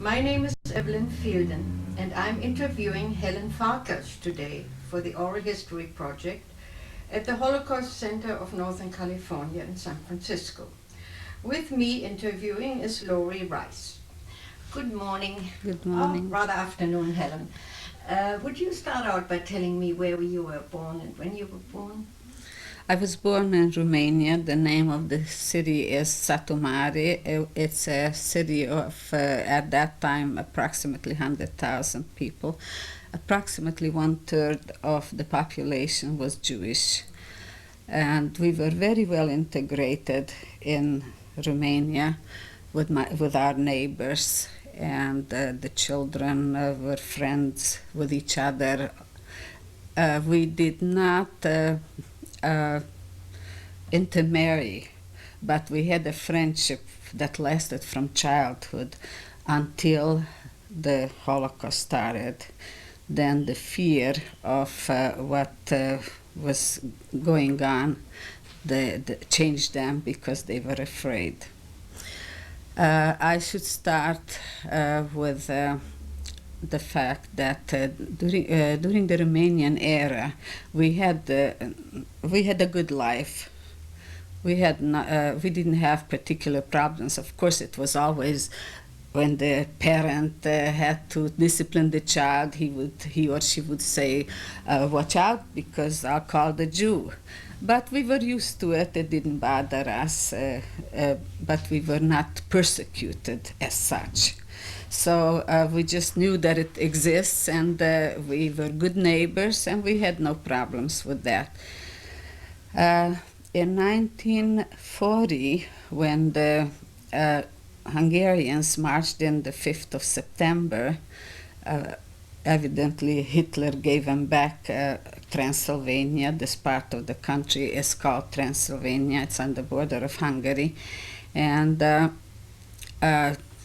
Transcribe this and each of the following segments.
My name is Evelyn Fielden, and I'm interviewing Helen Farkas today for the Oral History Project at the Holocaust Center of Northern California in San Francisco. With me interviewing is Lori Rice. Good morning. Good morning. Rather afternoon, Helen. Would you start out by telling me where you were born and when you were born? I was born in Romania. The name of the city is Satu Mare. It's a city of, at that time, approximately 100,000 people. Approximately 1/3 of the population was Jewish. And we were very well integrated in Romania with our neighbors. And the children were friends with each other. We did not intermarry, but we had a friendship that lasted from childhood until the Holocaust started. Then the fear of what was going on changed them because they were afraid. I should start with the fact that during the Romanian era, we had a good life. We didn't have particular problems. Of course, it was always when the parent had to discipline the child, he or she would say, "Watch out, because I'll call the Jew." But we were used to it. It didn't bother us. But we were not persecuted as such. So we just knew that it exists, and we were good neighbors, and we had no problems with that. In 1940, when the Hungarians marched in the 5th of September, evidently Hitler gave them back Transylvania. This part of the country is called Transylvania. It's on the border of Hungary. And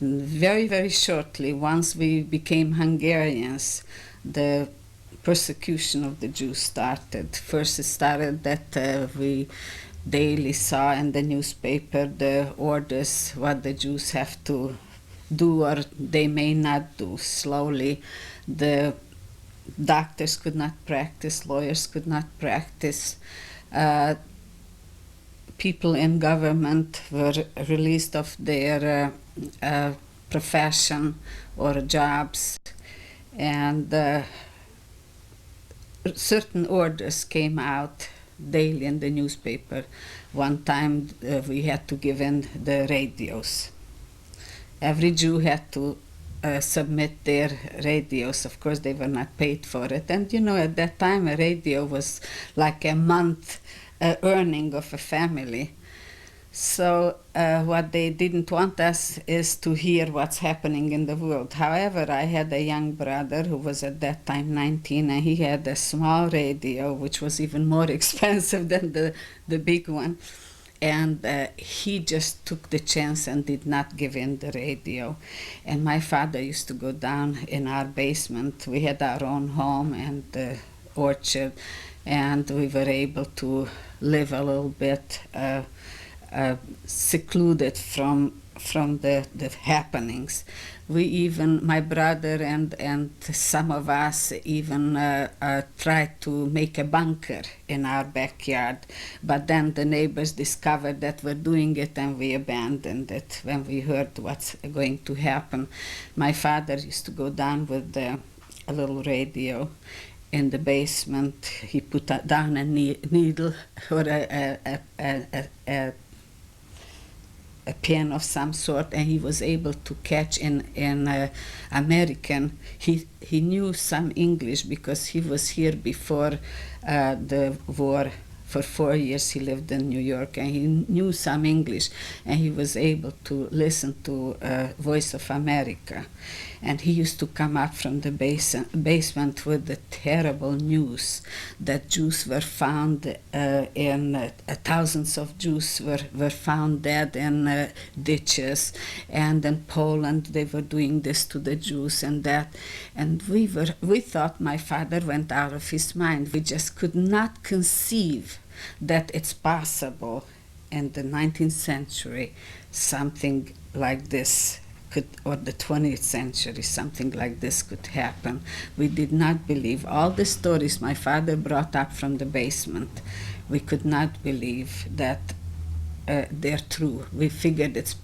very, very shortly, once we became Hungarians, the persecution of the Jews started. First it started that we daily saw in the newspaper the orders what the Jews have to do or they may not do. Slowly the doctors could not practice, lawyers could not practice, people in government were released of their profession or jobs, and certain orders came out daily in the newspaper. One time we had to give in the radios. Every Jew had to submit their radios. Of course, they were not paid for it. And at that time, a radio was like a month earning of a family. So what they didn't want us is to hear what's happening in the world. However, I had a young brother who was at that time 19, and he had a small radio, which was even more expensive than the big one. And he just took the chance and did not give in the radio. And my father used to go down in our basement. We had our own home and orchard, and we were able to live a little bit secluded from the happenings. We even, my brother and some of us even tried to make a bunker in our backyard, but then the neighbors discovered that we're doing it, and we abandoned it when we heard what's going to happen. My father used to go down with a little radio in the basement. He put down a needle or a pen of some sort, and he was able to catch in American. He knew some English because he was here before the war. For 4 years he lived in New York, and he knew some English, and he was able to listen to Voice of America. And he used to come up from the basement with the terrible news that Jews were found thousands of Jews were found dead in ditches, and in Poland they were doing this to the Jews and that. And we thought my father went out of his mind. We just could not conceive that it's possible in the 19th century something like this could, or the 20th century, something like this could happen. We did not believe. All the stories my father brought up from the basement, we could not believe that they're true. We figured it's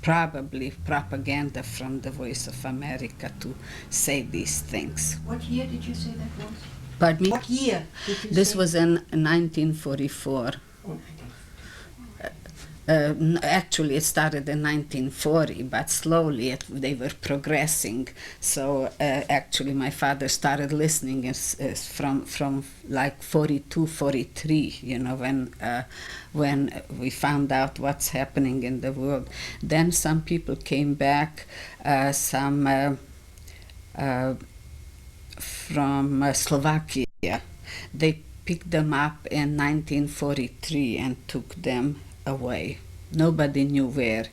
probably propaganda from the Voice of America to say these things. What year did you say that was? Pardon me? What year did you This say? was in 1944. Oh, Actually, it started in 1940, but slowly they were progressing. So actually, my father started listening from like 42, 43. You know, when we found out what's happening in the world. Then some people came back, some from Slovakia. They picked them up in 1943 and took them away. Nobody knew where.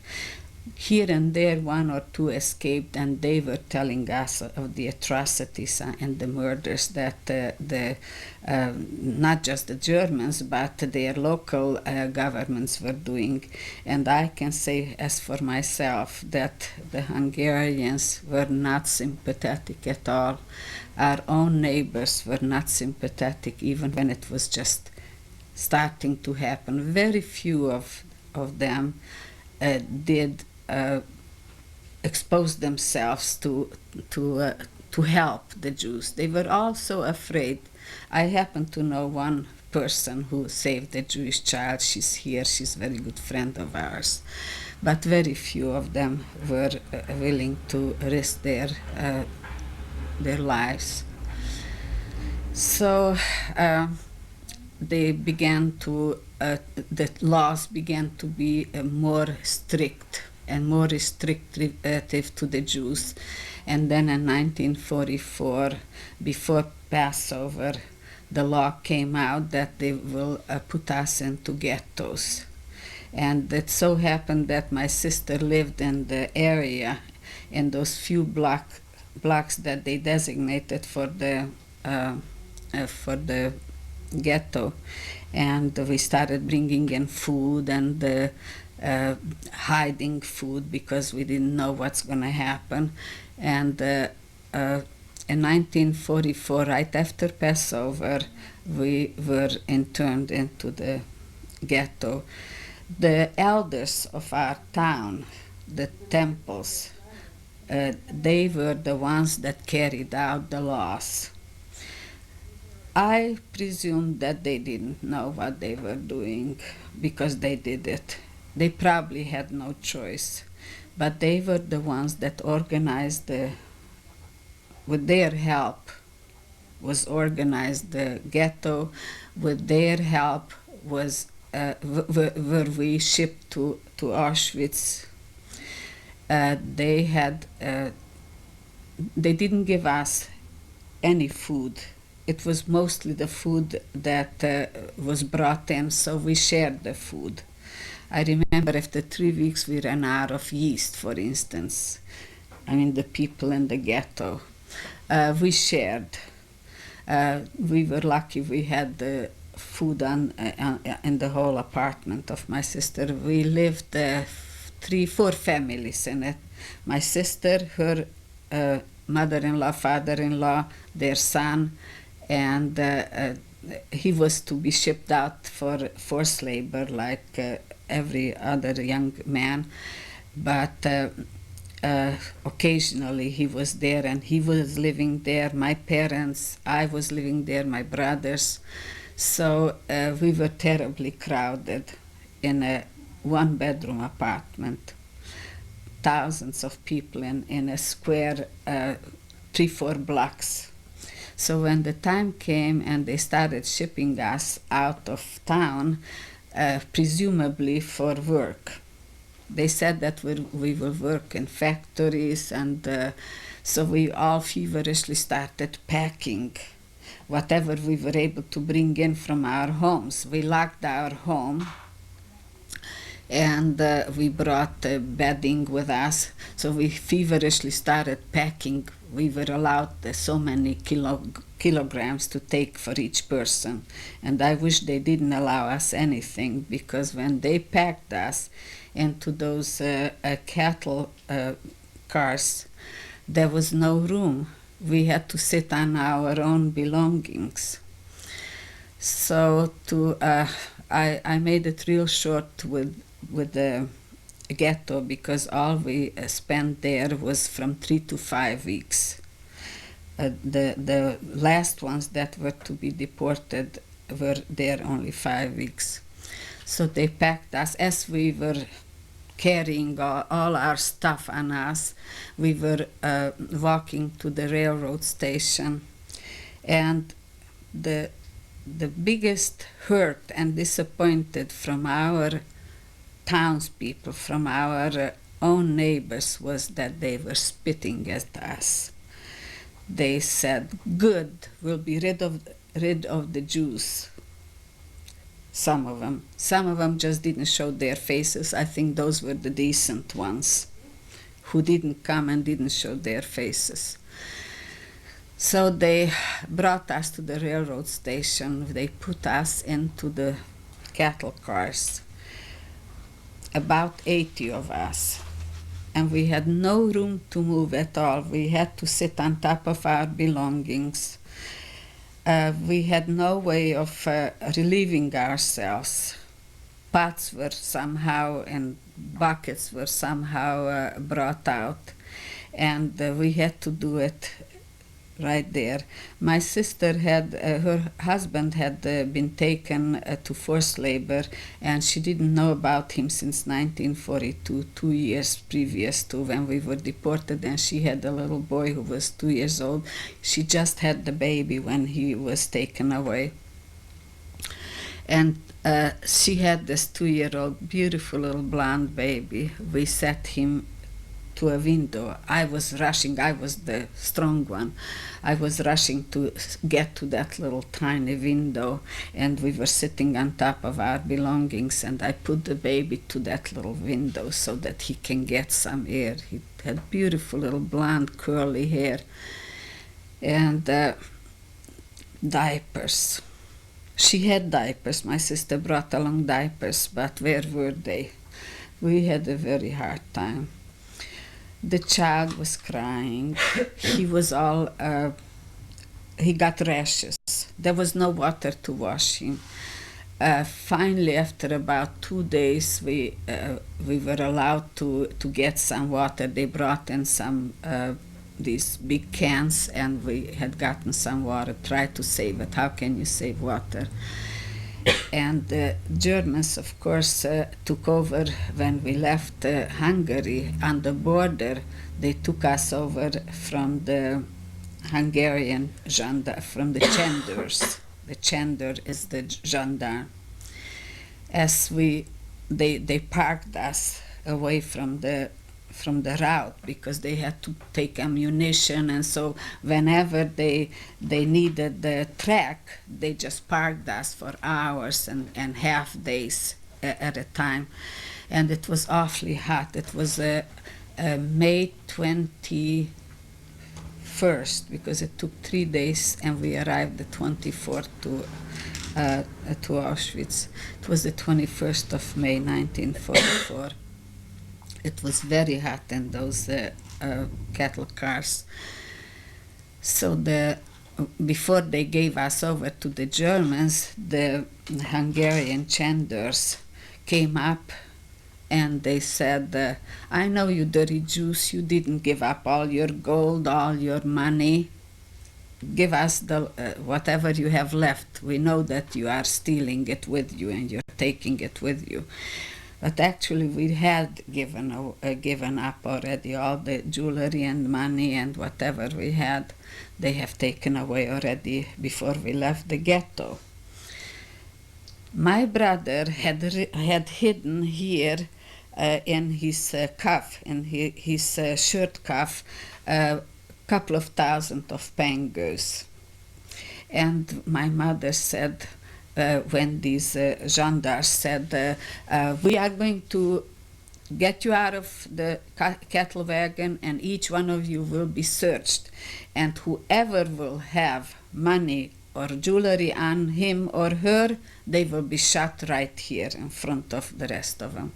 Here and there, one or two escaped, and they were telling us of the atrocities and the murders that not just the Germans, but their local governments were doing. And I can say, as for myself, that the Hungarians were not sympathetic at all. Our own neighbors were not sympathetic, even when it was just starting to happen. Very few of them did expose themselves to help the Jews. They were all so afraid. I happen to know one person who saved a Jewish child. She's here. She's a very good friend of ours. But very few of them were willing to risk their lives. So they began to, the laws began to be more strict and more restrictive to the Jews. And then in 1944, before Passover, the law came out that they will put us into ghettos. And it so happened that my sister lived in the area, in those few blocks that they designated for the ghetto. And we started bringing in food and hiding food because we didn't know what's going to happen. And in 1944, right after Passover, we were interned into the ghetto. The elders of our town, the temples, they were the ones that carried out the laws. I presume that they didn't know what they were doing because they did it. They probably had no choice, but they were the ones that organized with their help, was organized the ghetto. With their help were we shipped to Auschwitz. They didn't give us any food. It was mostly the food that was brought in, so we shared the food. I remember after 3 weeks we ran out of yeast, for instance. I mean, the people in the ghetto. We shared. We were lucky we had the food in the whole apartment of my sister. We lived 3-4 families in it. My sister, her mother-in-law, father-in-law, their son, and he was to be shipped out for forced labor like every other young man. But occasionally he was there, and he was living there. My parents, I was living there, my brothers. So we were terribly crowded in a one-bedroom apartment. Thousands of people in a square 3-4 blocks. So when the time came and they started shipping us out of town, presumably for work, they said that we will work in factories, and so we all feverishly started packing whatever we were able to bring in from our homes. We locked our home, and we brought bedding with us, so we feverishly started packing. We were allowed so many kilograms to take for each person, and I wish they didn't allow us anything, because when they packed us, into those cattle cars, there was no room. We had to sit on our own belongings. So I made it real short with the ghetto, because all we spent there was from 3 to 5 weeks. The last ones that were to be deported were there only 5 weeks. So they packed us as we were carrying all our stuff on us. We were walking to the railroad station, and the biggest hurt and disappointed from our townspeople, from our own neighbors, was that they were spitting at us. They said, "Good, we'll be rid of the Jews." Some of them just didn't show their faces. I think those were the decent ones who didn't come and didn't show their faces. So they brought us to the railroad station. They put us into the cattle cars, about 80 of us. And we had no room to move at all. We had to sit on top of our belongings. We had no way of relieving ourselves. Pots were somehow, and buckets were somehow brought out, and we had to do it right there. My sister had, her husband had been taken to forced labor, and she didn't know about him since 1942, 2 years previous to when we were deported, and she had a little boy who was 2 years old. She just had the baby when he was taken away. And she had this 2-year-old beautiful little blonde baby. We set him to a window. I was rushing, I was the strong one. I was rushing to get to that little tiny window, and we were sitting on top of our belongings, and I put the baby to that little window so that he can get some air. He had beautiful little blonde curly hair. And diapers. She had diapers. My sister brought along diapers, but where were they? We had a very hard time. The child was crying. He was all, he got rashes. There was no water to wash him. Finally, after about 2 days, we were allowed to get some water. They brought in some these big cans, and we had gotten some water. Tried to save it. How can you save water? And the Germans, of course, took over when we left Hungary. On the border, they took us over from the Hungarian from the Chandors. The Chandor is the gendarme. As they parked us away from the route, because they had to take ammunition, and so whenever they needed the track, they just parked us for hours and half days at a time. And it was awfully hot. It was May 21st, because it took 3 days, and we arrived the 24th to Auschwitz. It was the 21st of May 1944. It was very hot in those cattle cars. So before they gave us over to the Germans, the Hungarian Chandors came up, and they said, "I know you dirty Jews, you didn't give up all your gold, all your money. Give us whatever you have left. We know that you are stealing it with you and you're taking it with you." But actually we had given up already. All the jewelry and money and whatever we had, they have taken away already before we left the ghetto. My brother had hidden here in his cuff, in his shirt cuff, a couple of thousand of pangos. And my mother said, when these gendarmes said, "We are going to get you out of the cattle wagon, and each one of you will be searched, and whoever will have money or jewelry on him or her, they will be shot right here in front of the rest of them."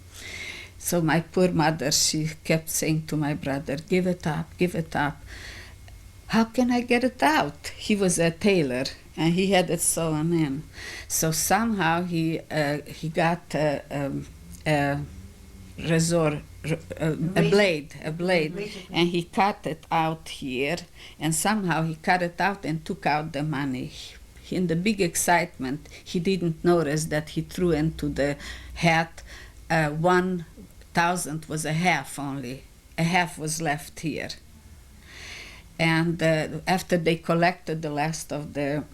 So my poor mother, she kept saying to my brother, give it up, give it up. How can I get it out? He was a tailor and he had it sewn in. So somehow he got a resort, a blade, and he cut it out here, and somehow he cut it out and took out the money. In the big excitement, he didn't notice that he threw into the hat 1,000 was a half only. A half was left here. And after they collected the last of the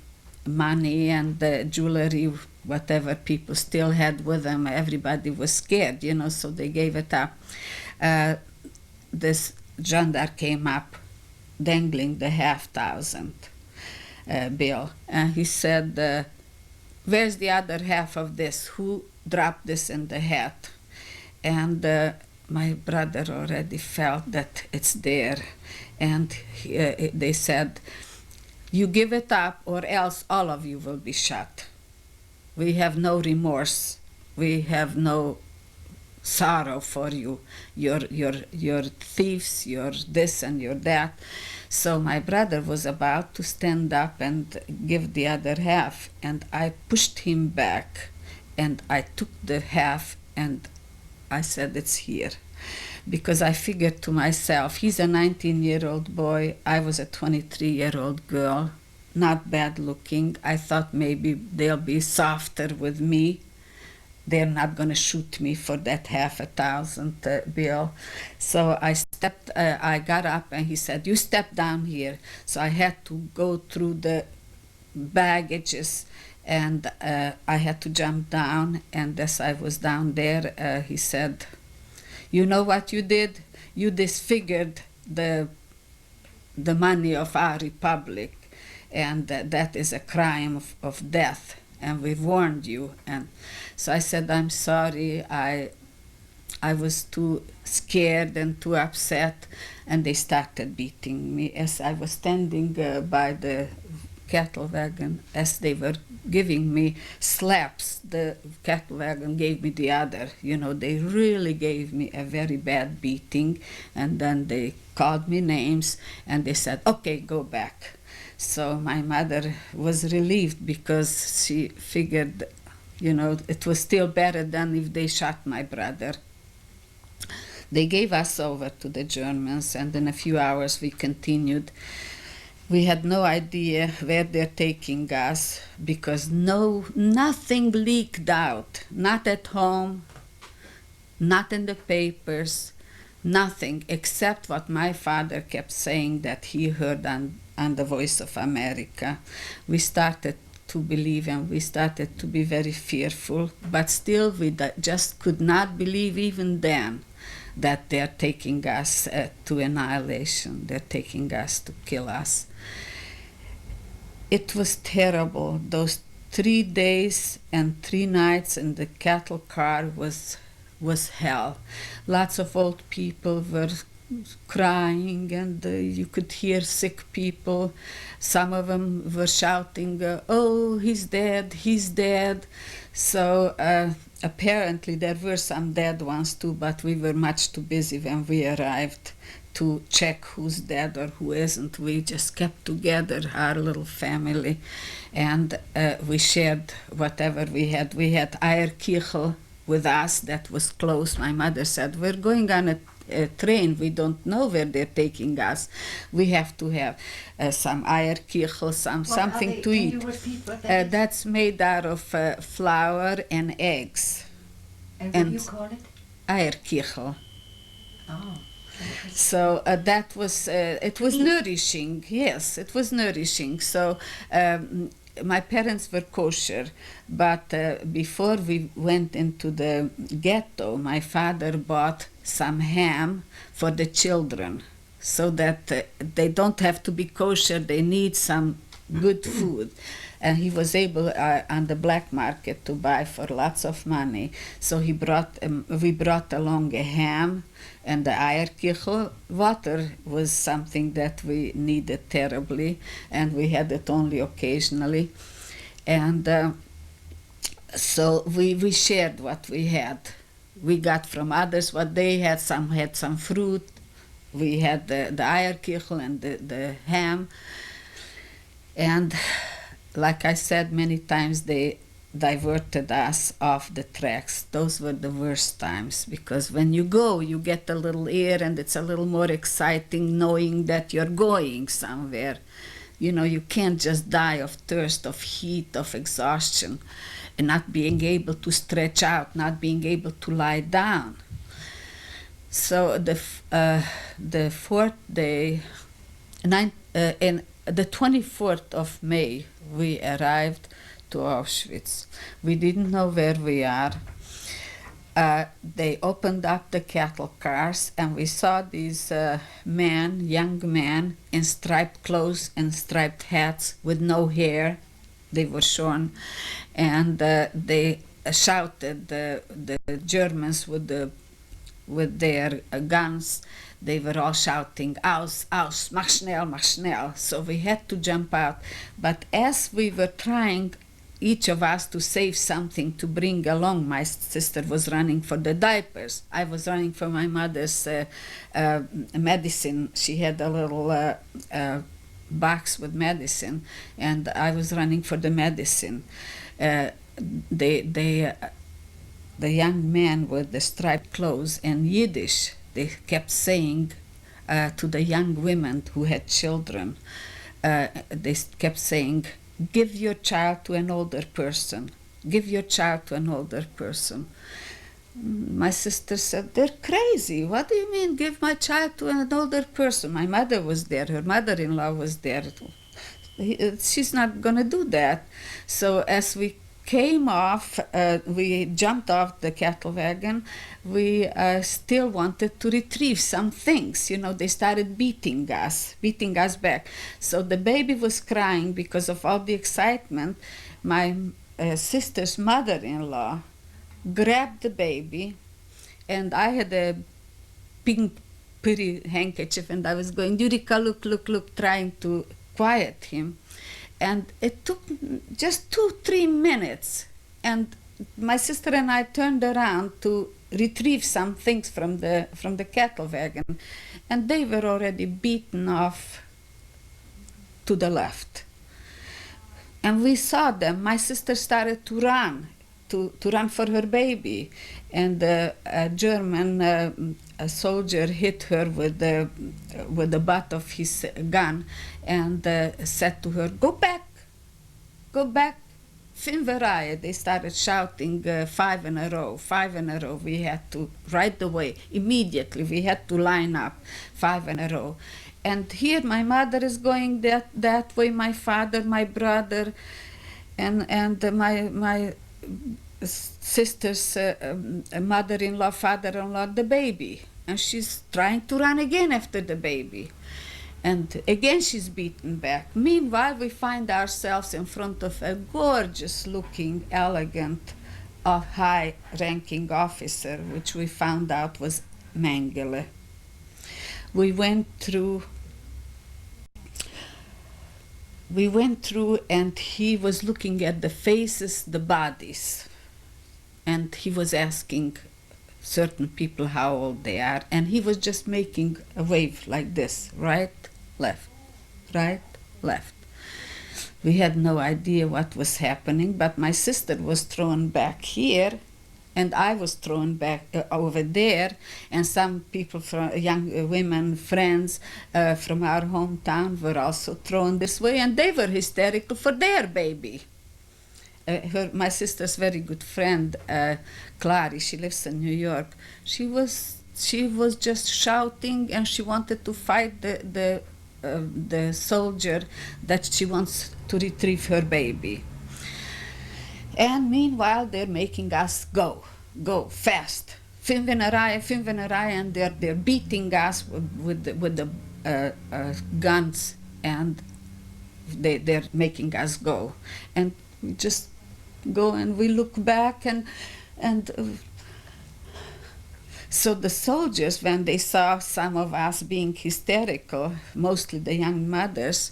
money and the jewelry, whatever people still had with them, everybody was scared, so they gave it up. This gendarme came up dangling the 500 bill, and he said, where's the other half of this? Who dropped this in the hat? And my brother already felt that it's there, and they said, you give it up or else all of you will be shot. We have no remorse. We have no sorrow for you. You're thieves, you're this and you're that. So my brother was about to stand up and give the other half, and I pushed him back, and I took the half and I said, it's here. Because I figured to myself, he's a 19-year-old boy, I was a 23-year-old girl, not bad looking. I thought maybe they'll be softer with me. They're not going to shoot me for that 500 bill. So I got up and he said, you step down here. So I had to go through the baggages, and I had to jump down, and as I was down there, he said, you know what you did? You disfigured the money of our republic, and that is a crime of death, and we warned you. And so I said, I'm sorry, I was too scared and too upset, and they started beating me as I was standing by the cattle wagon. As they were giving me slaps, the cattle wagon gave me the other. They really gave me a very bad beating, and then they called me names and they said, okay, go back. So my mother was relieved because she figured, it was still better than if they shot my brother. They gave us over to the Germans, and in a few hours we continued. We had no idea where they're taking us because nothing leaked out, not at home, not in the papers, nothing except what my father kept saying that he heard on the Voice of America. We started to believe, and we started to be very fearful, but still we just could not believe even then that they're taking us to annihilation, they're taking us to kill us. It was terrible. Those 3 days and 3 nights in the cattle car was hell. Lots of old people were crying, and you could hear sick people. Some of them were shouting, oh, he's dead, he's dead. So apparently there were some dead ones too, but we were much too busy when we arrived to check who's dead or who isn't. We just kept together, our little family, and we shared whatever we had. We had Eierkirchel with us that was close. My mother said, we're going on a train, we don't know where they're taking us. We have to have some Eierkirchel, something to eat. Can you repeat what that is? That's made out of flour and eggs. And what do you call it? Eierkirchel. Oh. So that was, it was nourishing, yes, it was nourishing. So my parents were kosher, but before we went into the ghetto, my father bought some ham for the children so that they don't have to be kosher, they need some good food. And he was able on the black market to buy for lots of money. So we brought along a ham, and the Eierkirchel. Water was something that we needed terribly, and we had it only occasionally. And so we shared what we had. we got from others what they had. Some had some fruit. We had the eierkichel and the ham. And like I said many times, they diverted us off the tracks. Those were the worst times, because when you go, you get a little air and it's a little more exciting knowing that you're going somewhere. You know, you can't just die of thirst, of heat, of exhaustion, and not being able to stretch out, not being able to lie down. So the fourth day, in the 24th of May, we arrived to Auschwitz. We didn't know where we are. They opened up the cattle cars, and we saw these young men in striped clothes and striped hats with no hair. They were shorn, and they shouted, the Germans with their guns. They were all shouting, "Aus, aus, mach schnell, mach schnell." So we had to jump out. But as we were trying, each of us, to save something to bring along, my sister was running for the diapers. I was running for my mother's medicine. She had a little box with medicine, and I was running for the medicine. The young man with the striped clothes and Yiddish, they kept saying to the young women who had children, they kept saying, "Give your child to an older person. Give your child to an older person." My sister said, "They're crazy. What do you mean, give my child to an older person?" My mother was there. Her mother-in-law was there. She's not going to do that. So as we came off, we jumped off the cattle wagon. We still wanted to retrieve some things. You know, they started beating us back. So the baby was crying because of all the excitement. My sister's mother-in-law grabbed the baby, and I had a pink pretty handkerchief, and I was going, "Yurika, look," trying to quiet him. And it took just 2-3 minutes, and my sister and I turned around to retrieve some things from the cattle wagon, and they were already beaten off to the left. And we saw them. My sister started to run, to run for her baby, and a German soldier hit her with the butt of his gun, and said to her, go back, Finveraya." They started shouting 5 in a row. We had to, right away, immediately, we had to line up 5 in a row. And here my mother is going that way, my father, my brother, and my sister's mother-in-law, father-in-law, the baby. And she's trying to run again after the baby. And again she's beaten back. Meanwhile, we find ourselves in front of a gorgeous-looking, elegant, high-ranking officer, which we found out was Mengele. We went through, and he was looking at the faces, the bodies, and he was asking certain people how old they are, and he was just making a wave like this, right, left, right, left. We had no idea what was happening, but my sister was thrown back here, and I was thrown back over there, and some people, from young women, friends from our hometown were also thrown this way, and they were hysterical for their baby. My sister's very good friend, Clary, she lives in New York. She was just shouting, and she wanted to fight the soldier that she wants to retrieve her baby. And meanwhile, they're making us go fast. Finvenaraya, and they're beating us with the guns, and they're making us go. And we just go, and we look back, and so the soldiers, when they saw some of us being hysterical, mostly the young mothers,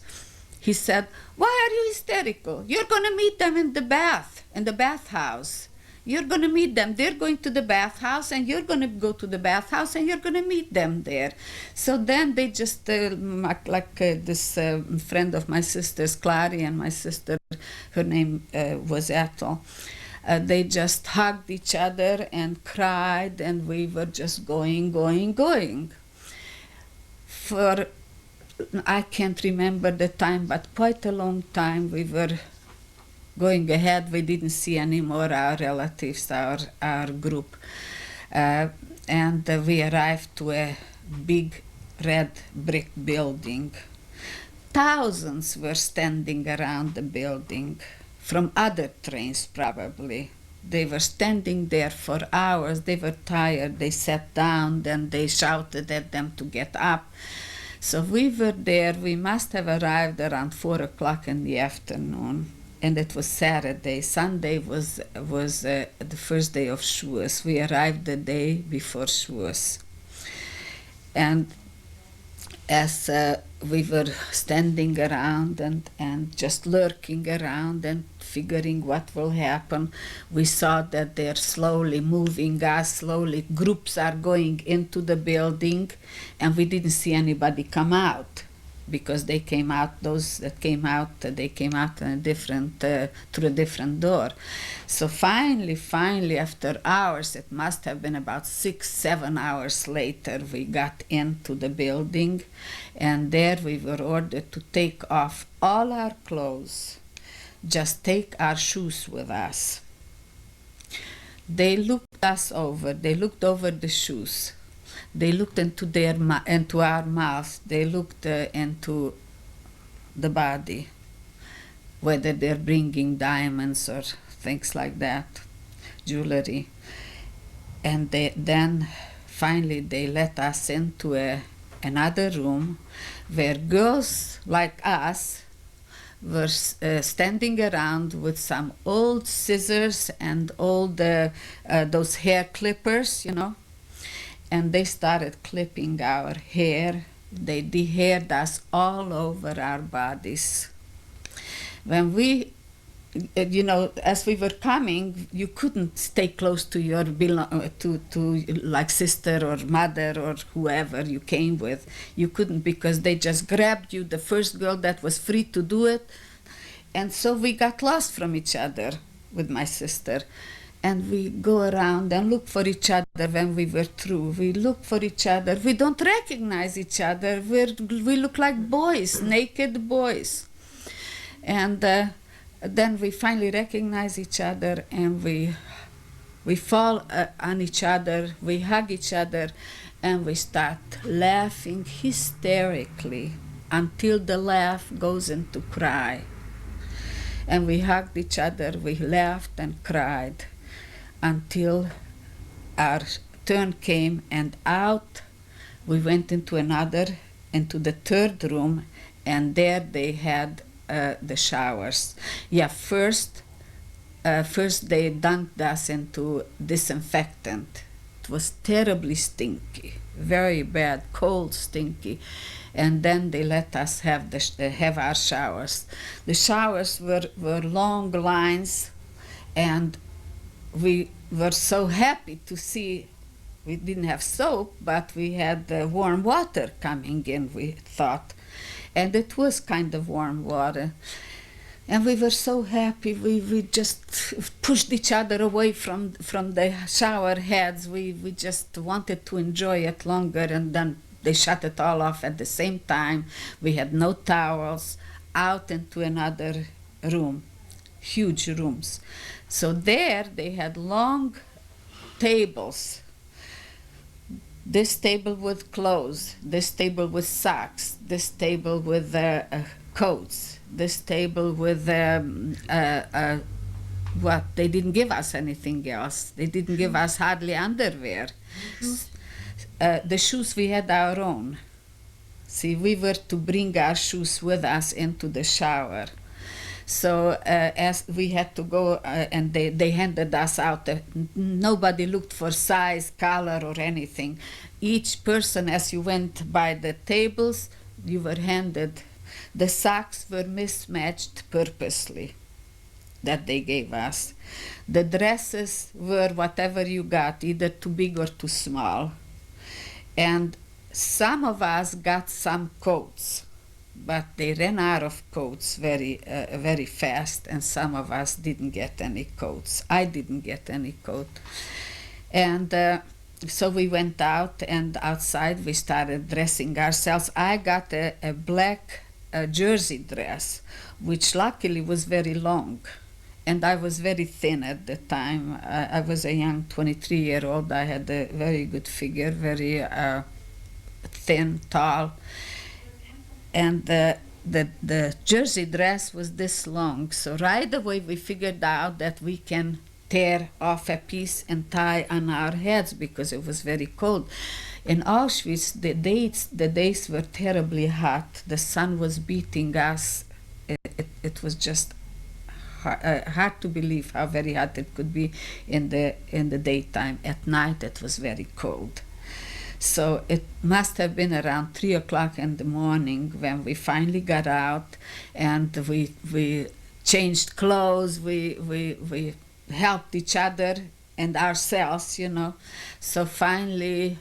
he said, "Why are you hysterical? You're going to meet them in the bathhouse. You're going to meet them. They're going to the bathhouse, and you're going to go to the bathhouse, and you're going to meet them there. So then they just, this friend of my sister's, Clary, and my sister, her name was Ethel, they just hugged each other and cried, and we were just going. For, I can't remember the time, but quite a long time we were going ahead. We didn't see anymore our relatives, our group. And we arrived to a big red brick building. Thousands were standing around the building, from other trains probably. They were standing there for hours. They were tired. They sat down, then they shouted at them to get up. So we were there. We must have arrived around 4 o'clock in the afternoon. And it was Saturday. Sunday was the first day of Shavuos. We arrived the day before Shavuos. And as we were standing around and just lurking around and figuring what will happen, we saw that they're slowly moving us, slowly groups are going into the building, and we didn't see anybody come out, because they came out, those that came out, they came out in a different, through a different door. So finally, after hours, it must have been about 6-7 hours later, we got into the building, and there we were ordered to take off all our clothes, just take our shoes with us. They looked us over, they looked over the shoes. They looked into our mouth. They looked into the body, whether they're bringing diamonds or things like that, jewelry. And then finally they let us into another room where girls like us were standing around with some old scissors and old those hair clippers, you know. And they started clipping our hair. They dehaired us all over our bodies. When we, as we were coming, you couldn't stay close to your to like sister or mother or whoever you came with. You couldn't, because they just grabbed you, the first girl that was free to do it. And so we got lost from each other with my sister. And we go around and look for each other when we were through. We look for each other. We don't recognize each other. We look like boys, naked boys. And then we finally recognize each other, and we fall on each other. We hug each other, and we start laughing hysterically until the laugh goes into cry. And we hugged each other. We laughed and cried until our turn came, and out we went into the third room, and there they had the showers. Yeah, first they dunked us into disinfectant. It was terribly stinky, very bad, cold, stinky. And then they let us have our showers. The showers were long lines, and we were so happy to see. We didn't have soap, but we had warm water coming in, we thought. And it was kind of warm water. And we were so happy. We just pushed each other away from the shower heads. We just wanted to enjoy it longer, and then they shut it all off at the same time. We had no towels. Out into another room, huge rooms. So there they had long tables. This table with clothes, this table with socks, this table with coats, this table with what? They didn't give us anything else. They didn't give us hardly underwear. The shoes, we had our own. See, we were to bring our shoes with us into the shower. So as we had to go, and they handed us out. Nobody looked for size, color, or anything. Each person, as you went by the tables, you were handed. The socks were mismatched purposely. that they gave us. The dresses were whatever you got, either too big or too small. And some of us got some coats, but they ran out of coats very fast, and some of us didn't get any coats. I didn't get any coat. And so we went out, and outside we started dressing ourselves. I got a black jersey dress, which luckily was very long. And I was very thin at the time. I was a young 23-year-old. I had a very good figure, very thin, tall. And the jersey dress was this long. So right away we figured out that we can tear off a piece and tie on our heads because it was very cold. In Auschwitz, the days were terribly hot. The sun was beating us. It was just hard to believe how very hot it could be in the daytime. At night it was very cold. So it must have been around 3 o'clock in the morning when we finally got out, and we changed clothes. We helped each other and ourselves, you know. So finally,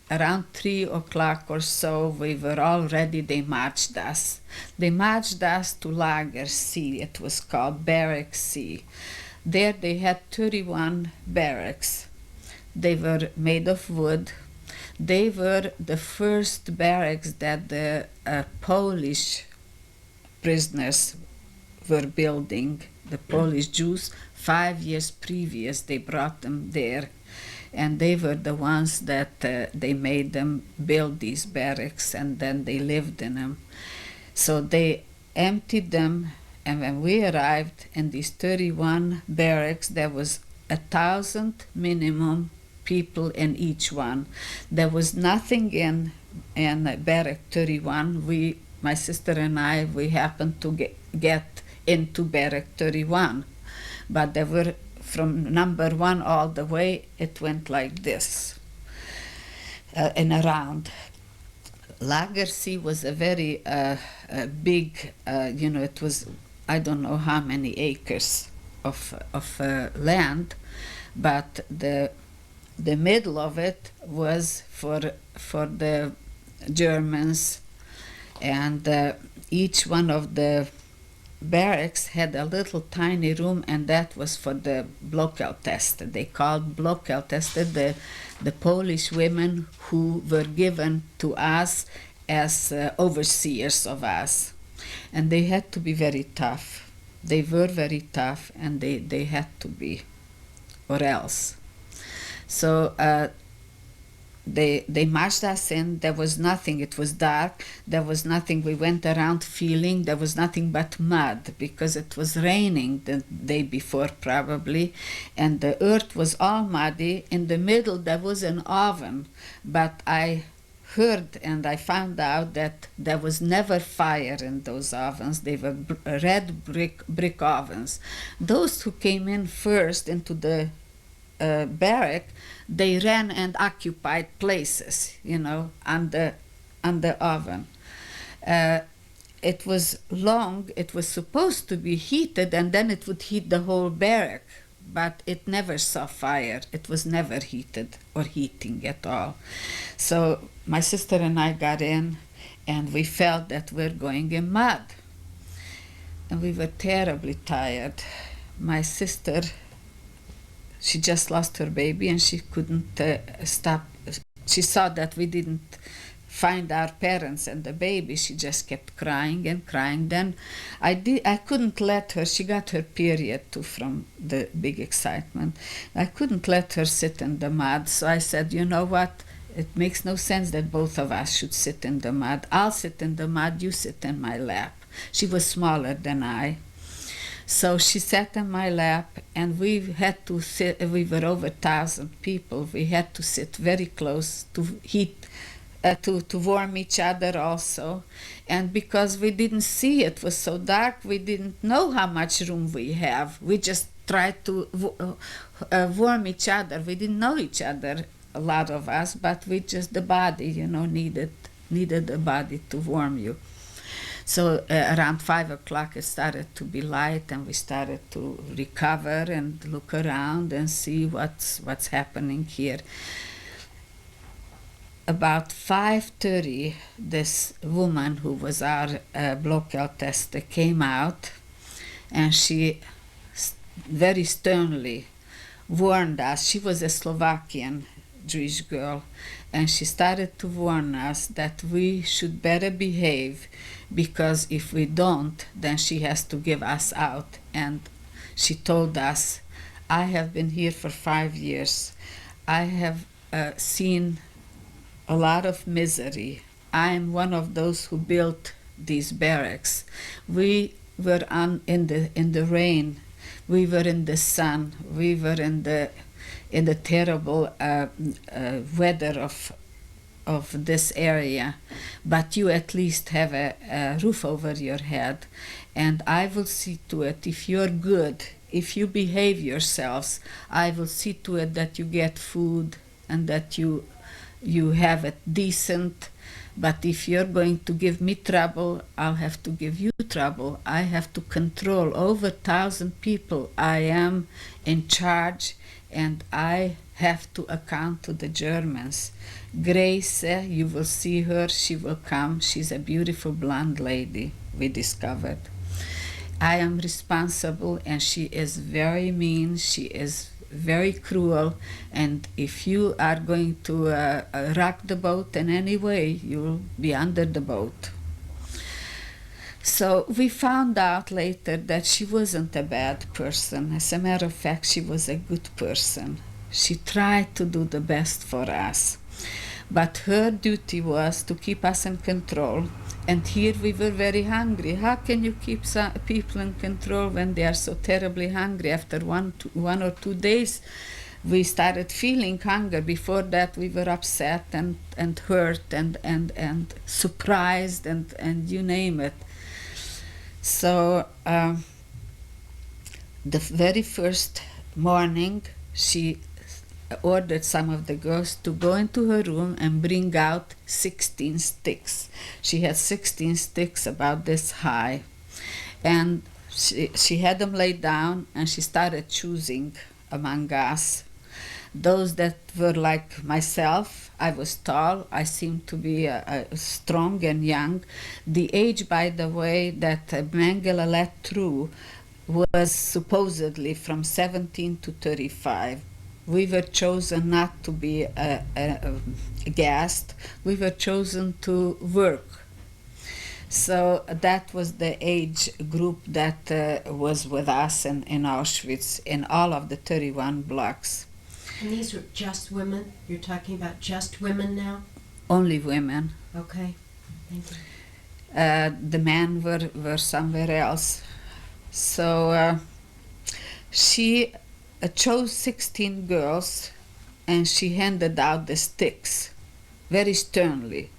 around 3 o'clock or so, we were all ready. They marched us. They marched us to Lager C. It was called Barrack C. There they had 31 barracks. They were made of wood. They were the first barracks that the Polish prisoners were building, the Polish Jews. 5 years previous, they brought them there. And they were the ones that they made them build these barracks, and then they lived in them. So they emptied them, and when we arrived in these 31 barracks, there was 1,000 minimum people in each one. There was nothing in barrack 31. My sister and I, we happened to get into barrack 31, but there were, from number 1 all the way, it went like this, and around. Lager C was a very big, it was, I don't know how many acres of land, but the middle of it was for the Germans, and each one of the barracks had a little tiny room, and that was for the Blockeltester. They called Blockeltester the Polish women who were given to us as overseers of us. And they had to be very tough. They were very tough, and they had to be, or else. So they marched us in. There was nothing. It was dark. There was nothing. We went around feeling. There was nothing but mud, because it was raining the day before probably, and the earth was all muddy. In the middle there was an oven, but I heard and I found out that there was never fire in those ovens. They were red brick ovens. Those who came in first into the barrack, they ran and occupied places, on the oven. It was long. It was supposed to be heated, and then it would heat the whole barrack, but it never saw fire. It was never heated or heating at all. So my sister and I got in, and we felt that we're going in mud, and we were terribly tired. My sister, she just lost her baby, and she couldn't stop. She saw that we didn't find our parents and the baby. She just kept crying and crying. Then I couldn't let her. She got her period too from the big excitement. I couldn't let her sit in the mud. So I said, you know what? It makes no sense that both of us should sit in the mud. I'll sit in the mud. You sit in my lap. She was smaller than I. So she sat in my lap, and we had to sit. We were over 1,000 people. We had to sit very close to heat, to warm each other also. And because we didn't see, it was so dark, we didn't know how much room we have. We just tried to warm each other. We didn't know each other, a lot of us, but we just, the body, needed a body to warm you. So around 5 o'clock it started to be light, and we started to recover and look around and see what's happening here. About 5:30, this woman who was our block-out tester came out, and she very sternly warned us. She was a Slovakian Jewish girl, and she started to warn us that we should better behave, because if we don't, then she has to give us out. And she told us, I have been here for 5 years. I have seen a lot of misery. I am one of those who built these barracks. We were in the rain. We were in the sun. We were in the terrible weather of this area, but you at least have a roof over your head, and I will see to it, if you're good, if you behave yourselves, I will see to it that you get food and that you have it decent. But if you're going to give me trouble, I'll have to give you trouble. I have to control over 1,000 people. I am in charge, and I have to account to the Germans. Grace, you will see her, she will come. She's a beautiful blonde lady, we discovered. I am responsible, and she is very mean. She is very cruel, and if you are going to rock the boat in any way, you'll be under the boat. So we found out later that she wasn't a bad person. As a matter of fact, she was a good person. She tried to do the best for us, but her duty was to keep us in control. And here we were very hungry. How can you keep some people in control when they are so terribly hungry? After one or two days, we started feeling hunger. Before that, we were upset and hurt and surprised and you name it. So the very first morning, she ordered some of the girls to go into her room and bring out 16 sticks. She had 16 sticks about this high, and she had them laid down, and she started choosing among us. Those that were like myself, I was tall, I seemed to be strong and young. The age, by the way, that Mengele let through was supposedly from 17 to 35. We were chosen not to be gassed. We were chosen to work. So that was the age group that was with us in Auschwitz, in all of the 31 blocks. And these were just women? You're talking about just women now? Only women. Okay, thank you. The men were somewhere else. So she chose 16 girls, and she handed out the sticks very sternly.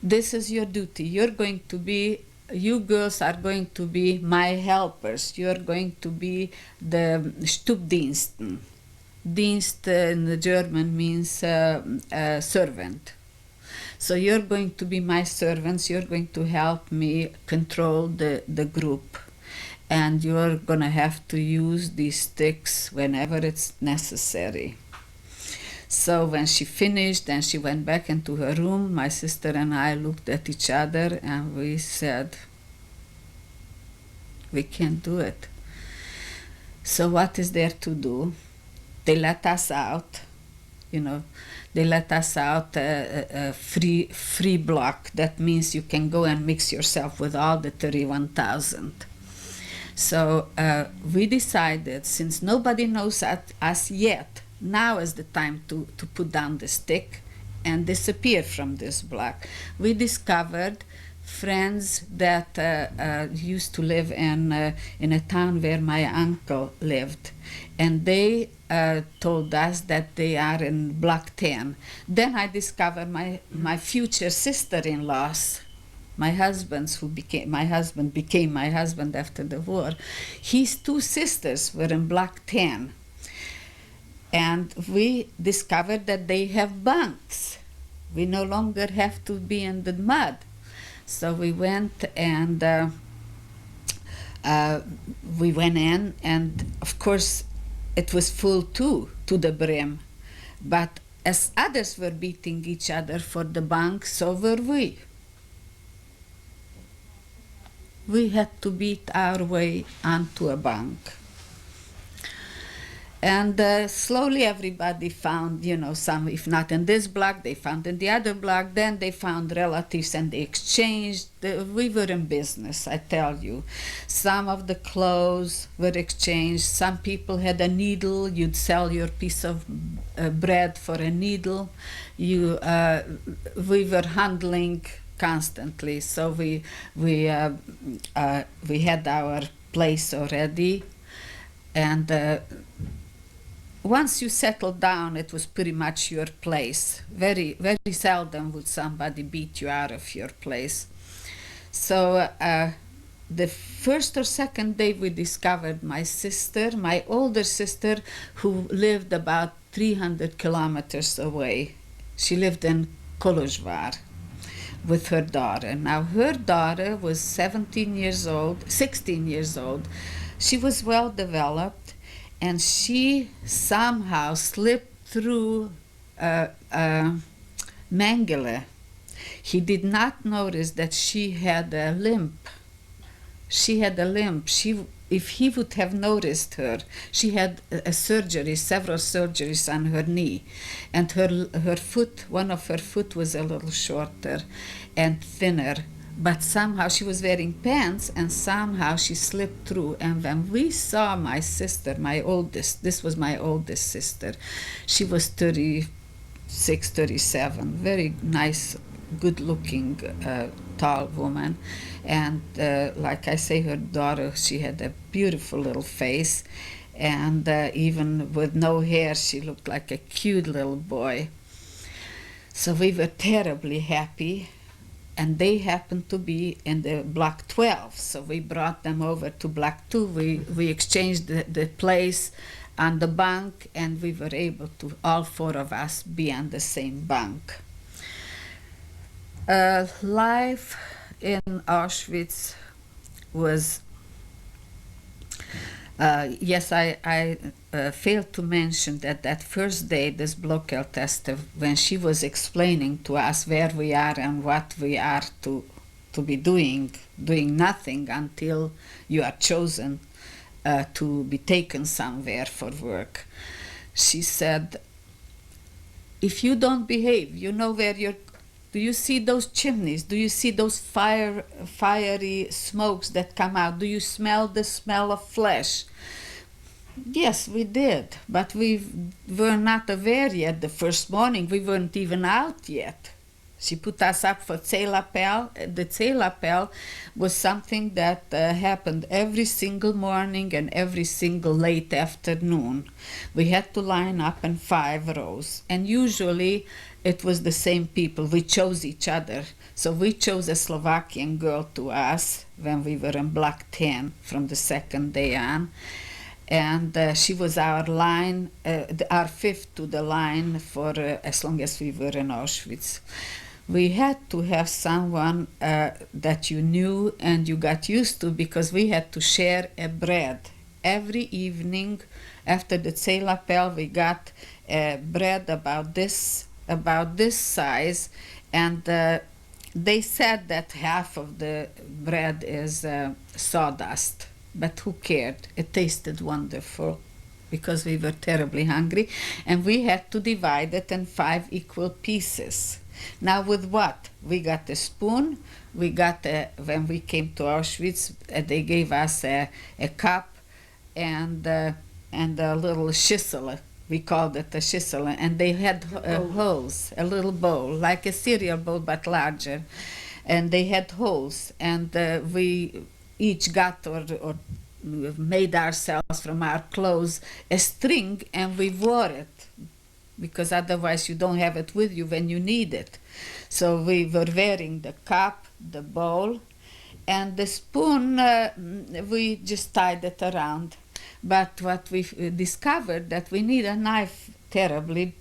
This is your duty. You girls are going to be my helpers. You're going to be the Stubdiensten. Dienst in the German means servant. So you're going to be my servants. You're going to help me control the group. And you're going to have to use these sticks whenever it's necessary. So when she finished and she went back into her room, my sister and I looked at each other and we said, we can't do it. So what is there to do? They let us out, they let us out a free block. That means you can go and mix yourself with all the 31,000. So we decided, since nobody knows us yet, now is the time to put down the stick and disappear from this block. We discovered friends that used to live in a town where my uncle lived, and they told us that they are in Block 10. Then I discovered my future sister-in-laws, my husband became my husband after the war. His two sisters were in Block 10. And we discovered that they have bunks. We no longer have to be in the mud. So we went and we went in, and of course it was full too, to the brim. But as others were beating each other for the bunk, so were we. We had to beat our way onto a bunk. And slowly everybody found, some, if not in this block, they found in the other block. Then they found relatives and they exchanged. We were in business, I tell you. Some of the clothes were exchanged. Some people had a needle. You'd sell your piece of bread for a needle. We were handling constantly. So we had our place already. And once you settled down, it was pretty much your place. Very, very seldom would somebody beat you out of your place. So the first or second day we discovered my sister, my older sister, who lived about 300 kilometers away. She lived in Kolozsvár with her daughter. Now her daughter was 16 years old. She was well developed, and she somehow slipped through Mengele. He did not notice that she had a limp. If he would have noticed her, she had several surgeries on her knee, and her foot, one of her foot was a little shorter and thinner. But somehow she was wearing pants, and somehow she slipped through. And when we saw my sister, this was my oldest sister, she was 36, 37, very nice, good-looking, tall woman. And like I say, her daughter, she had a beautiful little face, and even with no hair, she looked like a cute little boy. So we were terribly happy. And they happened to be in the block 12, so we brought them over to block 2. We exchanged the place on the bunk, and we were able to, all 4 of us, be on the same bunk. Life in Auschwitz was, yes, I failed to mention that first day, this Blockeltester, when she was explaining to us where we are and what we are to be doing nothing until you are chosen to be taken somewhere for work. She said, if you don't behave, you know where you're. Do you see those chimneys? Do you see those fiery smokes that come out? Do you smell the smell of flesh? Yes, we did, but we were not aware yet. The first morning, we weren't even out yet. She put us up for Zählappell. The Zählappell was something that happened every single morning and every single late afternoon. We had to line up in 5 rows, and usually it was the same people. We chose each other. So we chose a Slovakian girl to us when we were in block 10 from the second day on. And she was our line, our 5th to the line for as long as we were in Auschwitz. We had to have someone that you knew and you got used to, because we had to share a bread. Every evening after the Zählappell, we got bread about this size, and they said that half of the bread is sawdust. But who cared? It tasted wonderful, because we were terribly hungry, and we had to divide it in 5 equal pieces. Now with what? We got a spoon, we got, when we came to Auschwitz, they gave us a cup and a little schissel. We called it a schissel, and they had holes, a little bowl, like a cereal bowl but larger. And they had holes, and we each got or made ourselves from our clothes a string, and we wore it, because otherwise you don't have it with you when you need it. So we were wearing the cup, the bowl, and the spoon, we just tied it around. But what we discovered, that we need a knife terribly,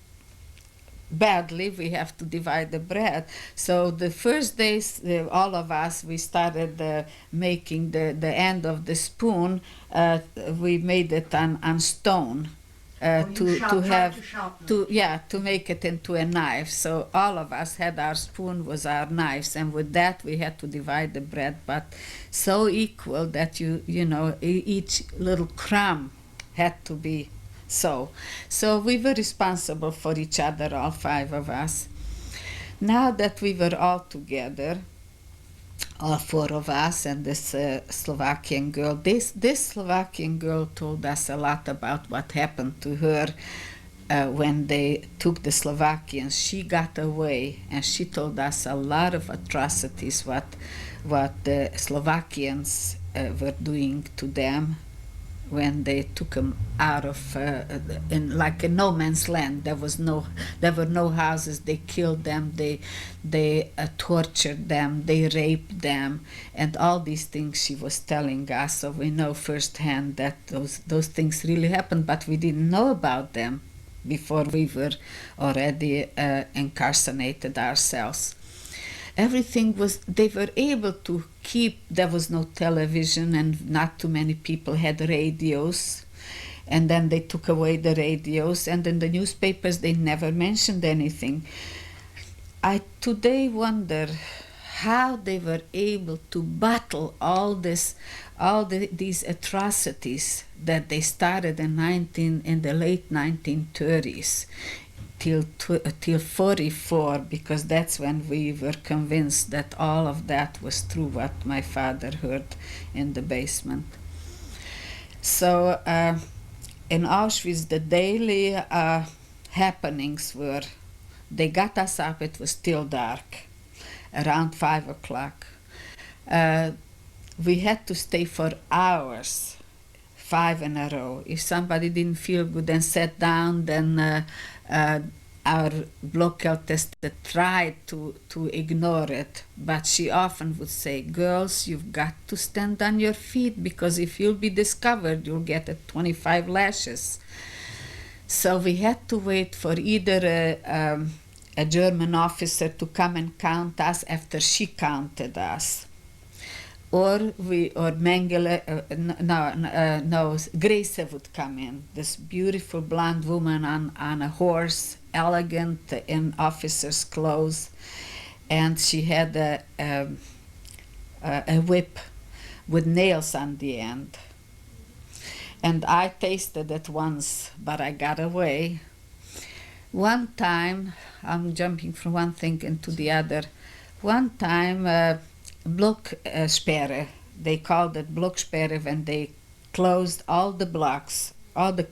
badly, we have to divide the bread. So the first days, all of us, we started making the end of the spoon. We made it on stone. To make it into a knife. So all of us had our spoon was our knives, and with that we had to divide the bread, but so equal that each little crumb had to be so. So we were responsible for each other, all five of us. Now that we were all together, all four of us and this Slovakian girl. This Slovakian girl told us a lot about what happened to her when they took the Slovakians. She got away, and she told us a lot of atrocities what the Slovakians were doing to them when they took them out of in like a no man's land. There were no houses. They killed them. They tortured them. They raped them, and all these things she was telling us. So we know firsthand that those things really happened, but we didn't know about them before we were already incarcerated ourselves. Everything they were able to keep. There was no television, and not too many people had radios, and then they took away the radios, and in the newspapers they never mentioned anything. I today wonder how they were able to battle all these atrocities that they started in the late 1930s till 44, because that's when we were convinced that all of that was true, what my father heard in the basement. So in Auschwitz, the daily happenings were, they got us up, it was still dark, around 5 o'clock. We had to stay for hours, 5 in a row. If somebody didn't feel good and sat down, then our block tester tried to ignore it, but she often would say, "Girls, you've got to stand on your feet, because if you'll be discovered, you'll get 25 lashes." So we had to wait for either a German officer to come and count us after she counted us, or Mengele, Grace would come in, this beautiful blonde woman on a horse, elegant in officer's clothes, and she had a whip with nails on the end. And I tasted it once, but I got away. One time, I'm jumping from one thing into the other. One time, Blocksperre, they called it Blocksperre when they closed all the blocks, all the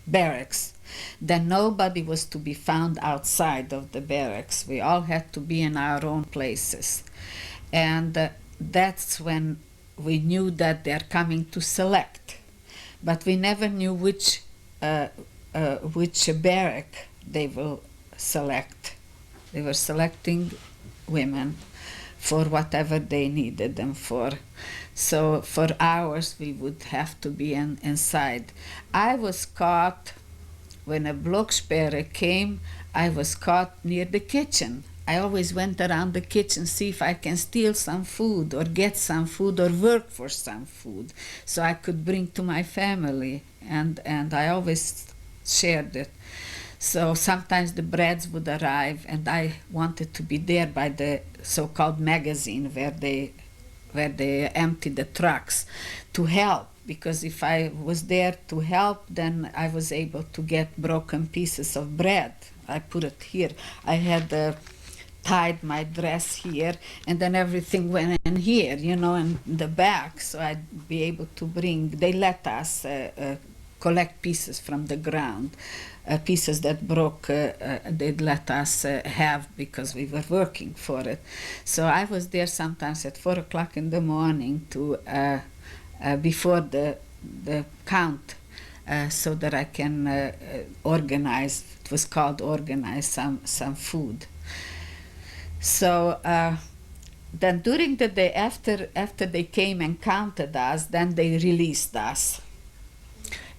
barracks. Then nobody was to be found outside of the barracks. We all had to be in our own places. And that's when we knew that they're coming to select. But we never knew which barrack they will select. They were selecting women for whatever they needed them for. So for hours we would have to be inside. I was caught when a Blocksperre came. I was caught near the kitchen. I always went around the kitchen, see if I can steal some food or get some food or work for some food so I could bring to my family, and I always shared it. So sometimes the breads would arrive, and I wanted to be there by the so-called magazine where they empty the trucks to help, because if I was there to help, then I was able to get broken pieces of bread. I put it here. I had tied my dress here, and then everything went in here, in the back, so I'd be able to bring. They let us collect pieces from the ground. Pieces that broke, they'd let us have because we were working for it. So I was there sometimes at 4 o'clock in the morning to before the count, so that I can organize. It was called organize some food. So then during the day after they came and counted us, then they released us.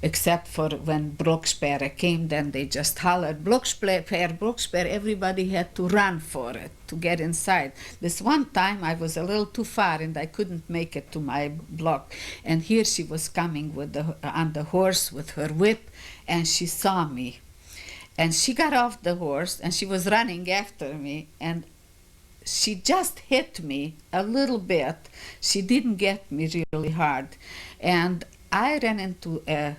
except for when Blocksperre came, then they just hollered, Blocksperre, Blocksperre, everybody had to run for it, to get inside. This one time I was a little too far and I couldn't make it to my block. And here she was coming with on the horse with her whip, and she saw me. And she got off the horse and she was running after me, and she just hit me a little bit. She didn't get me really hard. And I ran into a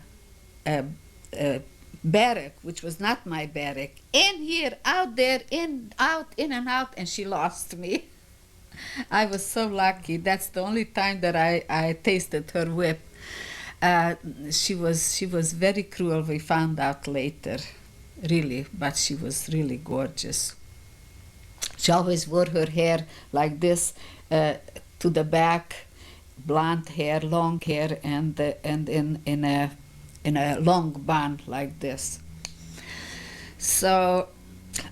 barrack, which was not my barrack. In here, out there, in, out, in and out, and she lost me. I was so lucky. That's the only time that I tasted her whip. She was very cruel, we found out later, really, but she was really gorgeous. She always wore her hair like this, to the back, blonde hair, long hair, and in a long bun like this. So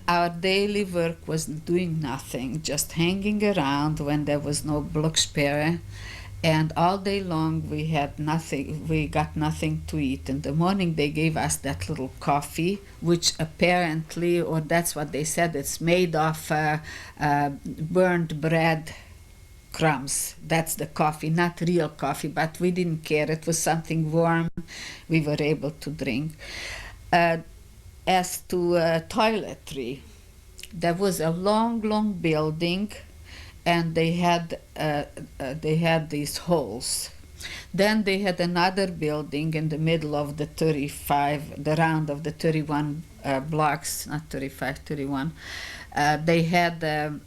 our daily work was doing nothing, just hanging around when there was no Blocksperre, and all day long we had nothing. We got nothing to eat. In the morning they gave us that little coffee, which apparently, or that's what they said, it's made of burned bread crumbs. That's the coffee, not real coffee, but we didn't care. It was something warm we were able to drink. As to toiletry, there was a long building, and they had these holes. Then they had another building in the middle of the 35, the round of the 31 blocks, not 35, 31. They had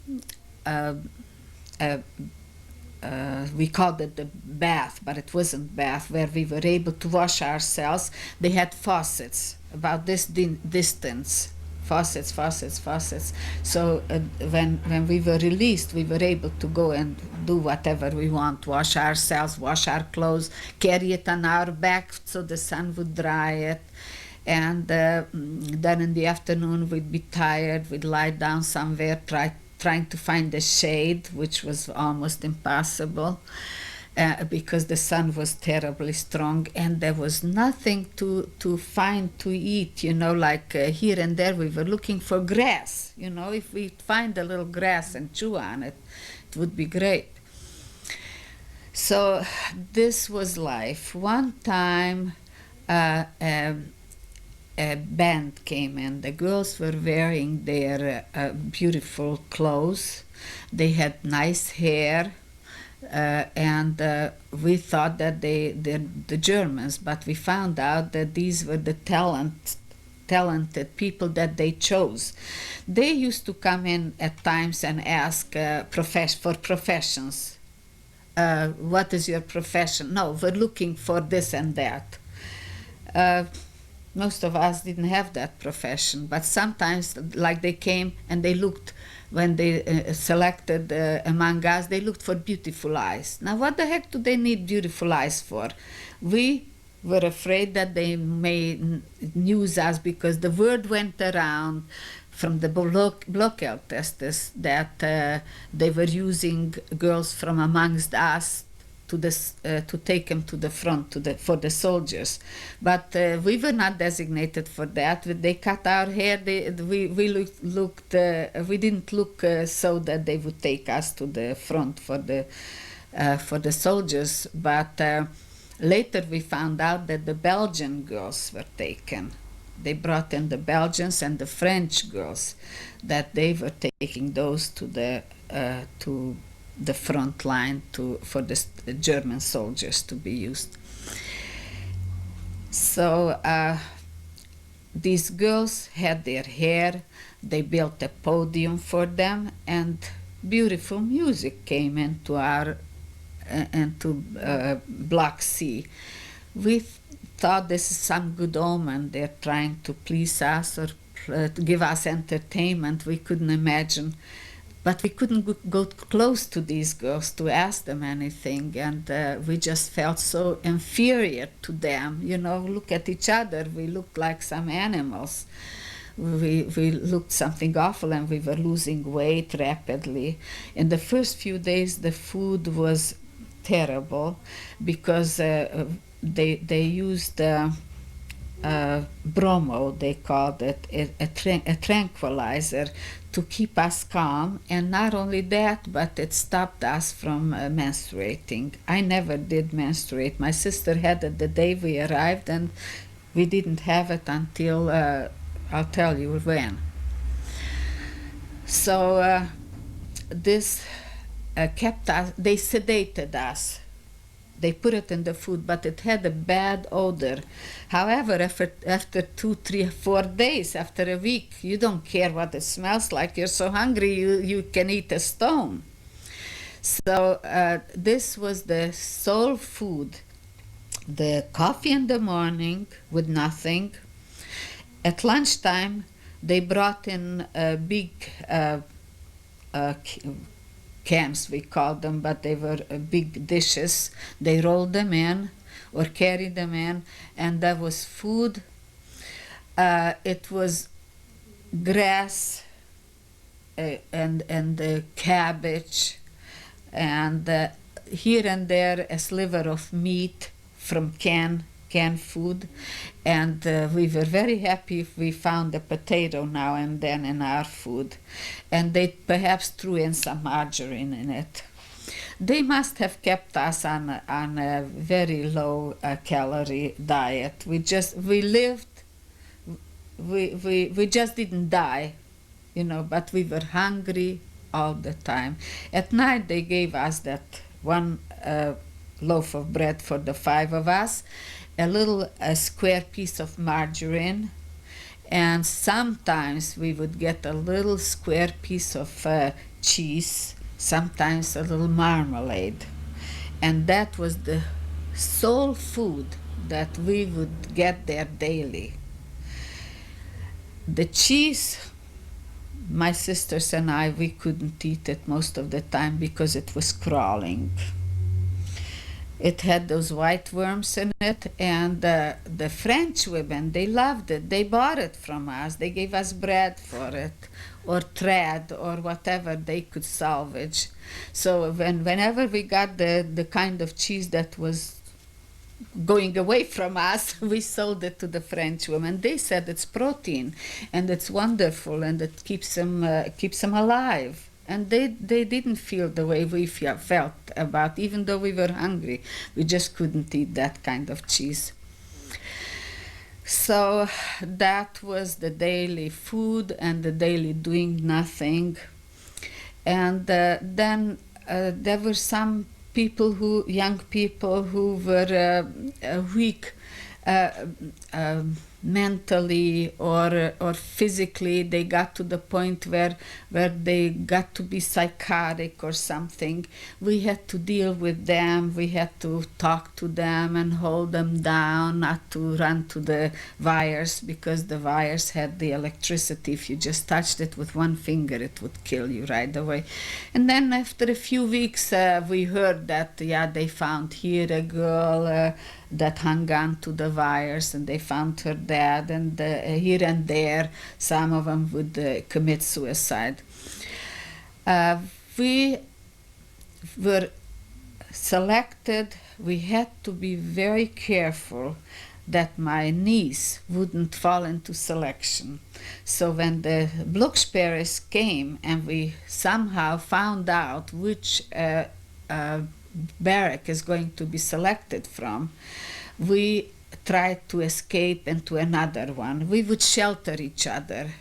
we called it the bath, but it wasn't bath, where we were able to wash ourselves. They had faucets about this distance. Faucets. So when we were released, we were able to go and do whatever we want, wash ourselves, wash our clothes, carry it on our back so the sun would dry it. And then in the afternoon we'd be tired, we'd lie down somewhere, trying to find a shade, which was almost impossible. Because the sun was terribly strong and there was nothing to find to eat, like here and there we were looking for grass. If we find a little grass and chew on it, it would be great. So this was life. One time a band came in. The girls were wearing their beautiful clothes. They had nice hair. And we thought that they're the Germans, but we found out that these were the talented people that they chose. They used to come in at times and ask for professions. What is your profession? No, we're looking for this and that. Most of us didn't have that profession, but sometimes, like, they came and they looked. When they selected among us, they looked for beautiful eyes. Now, what the heck do they need beautiful eyes for? We were afraid that they may use us because the word went around from the Blockeltestes that they were using girls from amongst us to take them to the front for the soldiers, but we were not designated for that. They cut our hair. We didn't look so that they would take us to the front for the soldiers. But later we found out that the Belgian girls were taken. They brought in the Belgians and the French girls, that they were taking those to the front line for the German soldiers to be used. So these girls had their hair, they built a podium for them, and beautiful music came into Block C. We thought this is some good omen. They're trying to please us or to give us entertainment. We couldn't imagine. But we couldn't go close to these girls to ask them anything, and we just felt so inferior to them. Look at each other. We looked like some animals. We looked something awful, and we were losing weight rapidly. In the first few days, the food was terrible because they used bromo, they called it, a tranquilizer to keep us calm. And not only that, but it stopped us from menstruating. I never did menstruate. My sister had it the day we arrived, and we didn't have it until, I'll tell you when. So this kept us, they sedated us. They put it in the food, but it had a bad odor. However, after 2, 3, 4 days, after a week, you don't care what it smells like. You're so hungry, you can eat a stone. So this was the soul food. The coffee in the morning with nothing. At lunchtime, they brought in big cans, we called them, but they were big dishes. They rolled them in or carried them in, and there was food. It was grass and cabbage, and here and there a sliver of meat from canned food. And we were very happy if we found a potato now and then in our food. And they perhaps threw in some margarine in it. They must have kept us on a very low calorie diet. We just didn't die, but we were hungry all the time. At night they gave us that one loaf of bread for the 5 of us, a square piece of margarine, and sometimes we would get a little square piece of cheese, sometimes a little marmalade. And that was the sole food that we would get there daily. The cheese, my sisters and I, we couldn't eat it most of the time because it was crawling. It had those white worms in it, and the French women, they loved it. They bought it from us. They gave us bread for it, or thread, or whatever they could salvage. So whenever we got the kind of cheese that was going away from us, we sold it to the French women. They said it's protein, and it's wonderful, and it keeps them alive. And they didn't feel the way we felt about, even though we were hungry. We just couldn't eat that kind of cheese. So that was the daily food and the daily doing nothing. And then there were some young people who were weak mentally or physically. They got to the point where they got to be psychotic or something. We had to deal with them. We had to talk to them and hold them down, not to run to the wires, because the wires had the electricity. If you just touched it with one finger, it would kill you right away. And then after a few weeks, we heard that, they found here a girl that hung on to the wires, and they found her dead, and here and there some of them would commit suicide. We were selected. We had to be very careful that my niece wouldn't fall into selection. So when the Blocksperres came and we somehow found out which barrack is going to be selected from, we tried to escape into another one. We would shelter each other,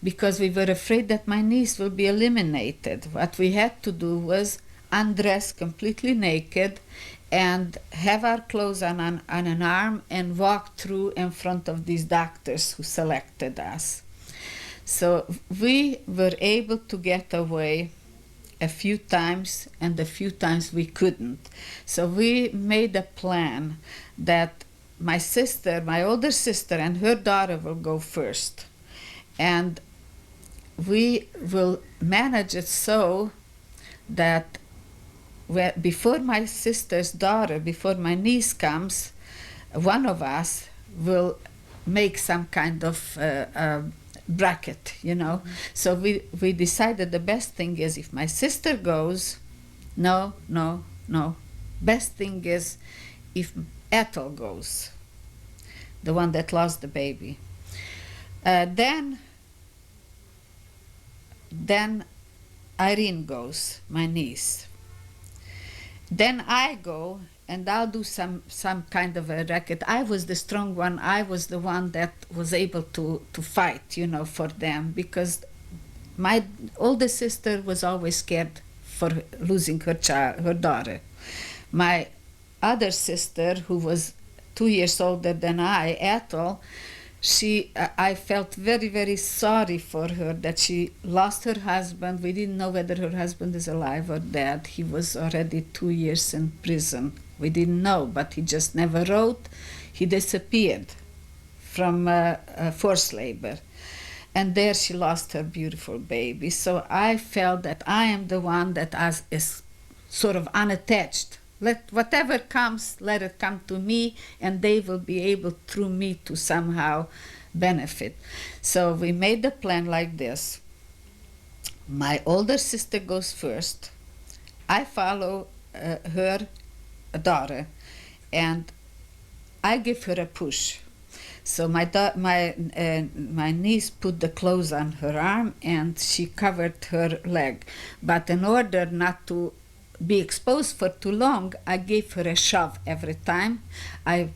because we were afraid that my niece will be eliminated. What we had to do was undress completely naked and have our clothes on an arm and walk through in front of these doctors who selected us. So we were able to get away a few times, and a few times we couldn't. So we made a plan that my older sister and her daughter will go first. And we will manage it so that before my sister's daughter, before my niece comes, one of us will make some kind of bracket, So we decided the best thing is if my sister goes, no. Best thing is if Ethel goes. the one that lost the baby. Then Irene goes, my niece. Then I go and I'll do some kind of a racket. I was the strong one. I was the one that was able to fight, you know, for them, because my older sister was always scared for losing her daughter. My other sister, who was 2 years older than I, Ethel, I felt very, very sorry for her that she lost her husband. We didn't know whether her husband is alive or dead. He was already 2 years in prison. We didn't know, but he just never wrote. He disappeared from forced labor. And there she lost her beautiful baby. So I felt that I am the one that is sort of unattached. Let whatever comes, let it come to me, and they will be able through me to somehow benefit. So we made the plan like this. My older sister goes first. I follow her daughter, and I give her a push. So my niece put the clothes on her arm and she covered her leg. But in order not to be exposed for too long, I gave her a shove every time. I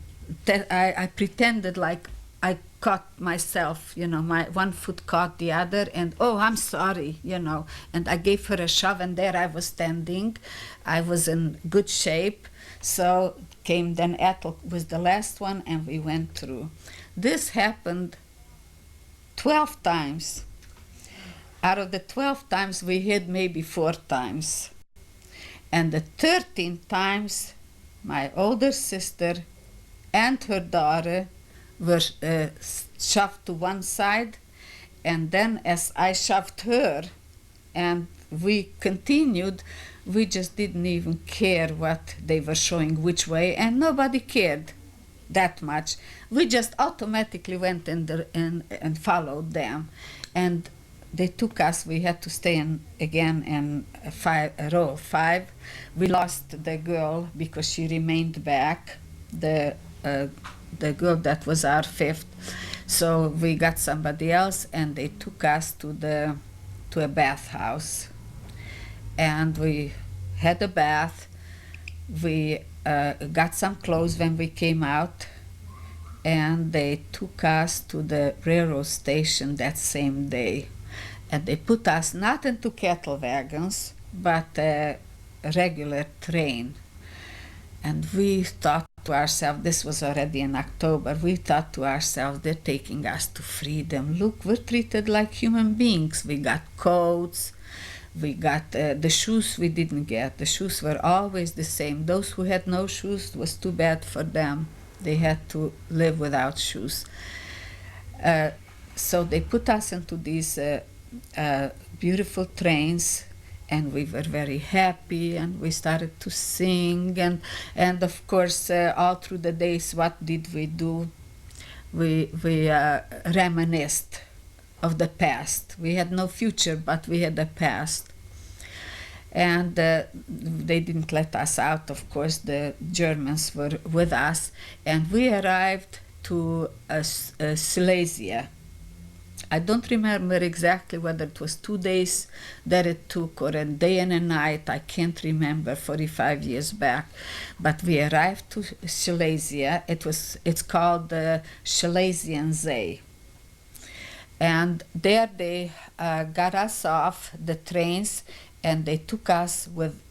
pretended like I caught myself, you know, my one foot caught the other, and oh, I'm sorry, you know, and I gave her a shove, and there I was standing. I was in good shape. So came then Ethel was the last one, and we went through. This happened 12 times. Out of the 12 times, we hid maybe 4 times. And the 13 times, my older sister and her daughter were shoved to one side, and then as I shoved her and we continued, we just didn't even care what they were showing which way, and nobody cared that much. We just automatically went and followed them, and they took us. We had to stay again in row of 5. We lost the girl because she remained back, the girl that was our 5th. So we got somebody else, and they took us to a bathhouse, and we had a bath. We got some clothes when we came out, and they took us to the railroad station that same day. And they put us not into cattle wagons, but a regular train. And we thought to ourselves, this was already in October, we thought to ourselves, they're taking us to freedom. Look, we're treated like human beings. We got coats, we got the shoes we didn't get. The shoes were always the same. Those who had no shoes, it was too bad for them. They had to live without shoes. So they put us into these beautiful trains, and we were very happy, and we started to sing, and of course all through the days, what did we do? We reminisced of the past. We had no future, but we had a past. And they didn't let us out, of course. The Germans were with us, and we arrived to Silesia. I don't remember exactly whether it was 2 days that it took or a day and a night. I can't remember, 45 years back. But we arrived to Silesia. It's called the Silesian See. And there they got us off the trains, and they took us with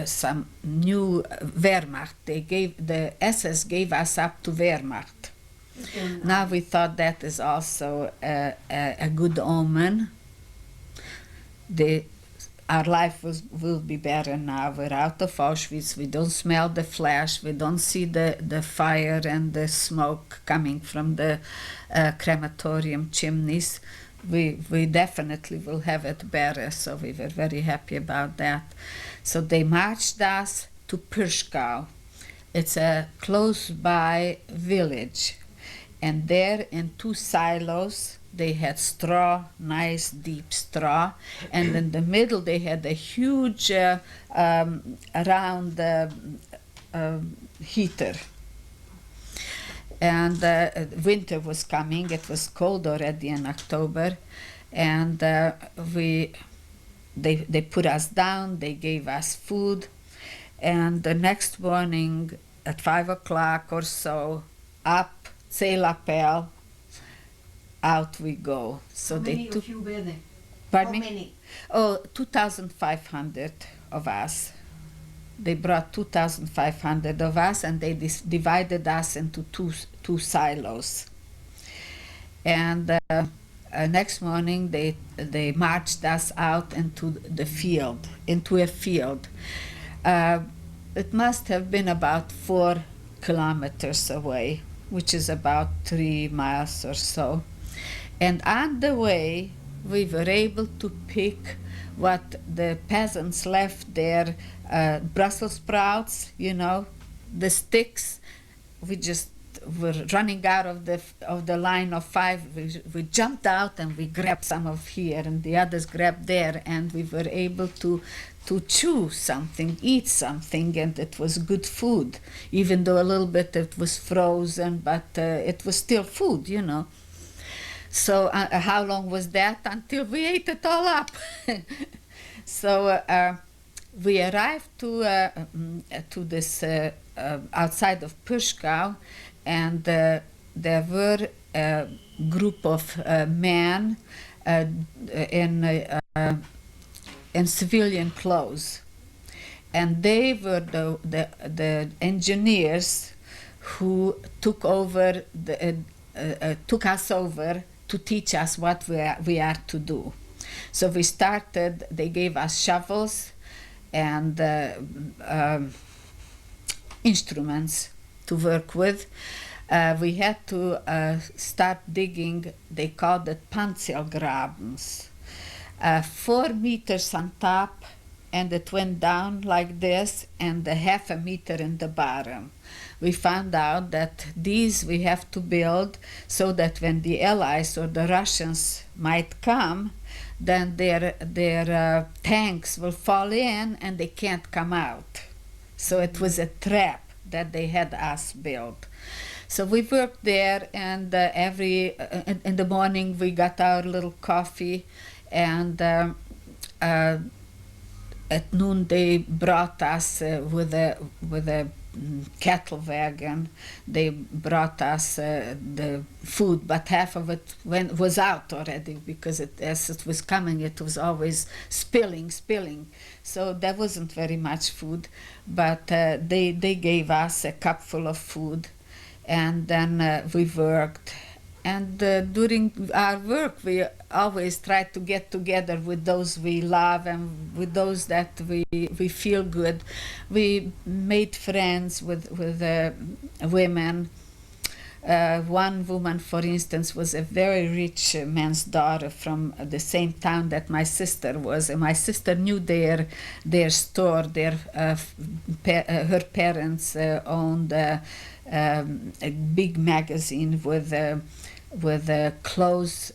some new Wehrmacht. The SS gave us up to Wehrmacht. Now we thought that is also a good omen. Our life will be better now. We're out of Auschwitz. We don't smell the flash. We don't see the fire and the smoke coming from the crematorium chimneys. We definitely will have it better. So we were very happy about that. So they marched us to Birkenau. It's a close by village. And there in 2 silos, they had straw, nice deep straw, and in the middle they had a huge round heater. And winter was coming. It was cold already in October, and they put us down. They gave us food, and the next morning at 5 o'clock or so, up, sail lapel, out we go. So How they many took. of you were there? Pardon How me? many? Oh, 2,500 of us. They brought 2,500 of us, and they divided us into two silos. And next morning, they marched us out into the field, into a field. It must have been about 4 kilometers away, which is about 3 miles or so. And on the way, we were able to pick what the peasants left there, Brussels sprouts, you know, the sticks. We just were running out of the line of 5. We jumped out and we grabbed some of here, and the others grabbed there, and we were able to chew something, eat something, and it was good food, even though a little bit it was frozen, but it was still food, you know. So how long was that? Until we ate it all up. So we arrived to this outside of Birkenau, and there were a group of men in civilian clothes, and they were the engineers who took us over to teach us what we are to do. So we started. They gave us shovels and instruments to work with. We had to start digging. They called it Panzergrabens, 4 meters on top, and it went down like this, and a half a meter in the bottom. We found out that these we have to build so that when the Allies or the Russians might come, then their tanks will fall in and they can't come out. So it was a trap that they had us build. So we worked there, and in the morning we got our little coffee, and at noon they brought us with a cattle wagon. They brought us the food, but half of it was out already, because as it was coming, it was always spilling. So there wasn't very much food, but they gave us a cupful of food, and then we worked. And during our work, we always try to get together with those we love and with those that we feel good. We made friends with women. One woman, for instance, was a very rich man's daughter from the same town that my sister was. And my sister knew their store. Her parents owned a big magazine with clothes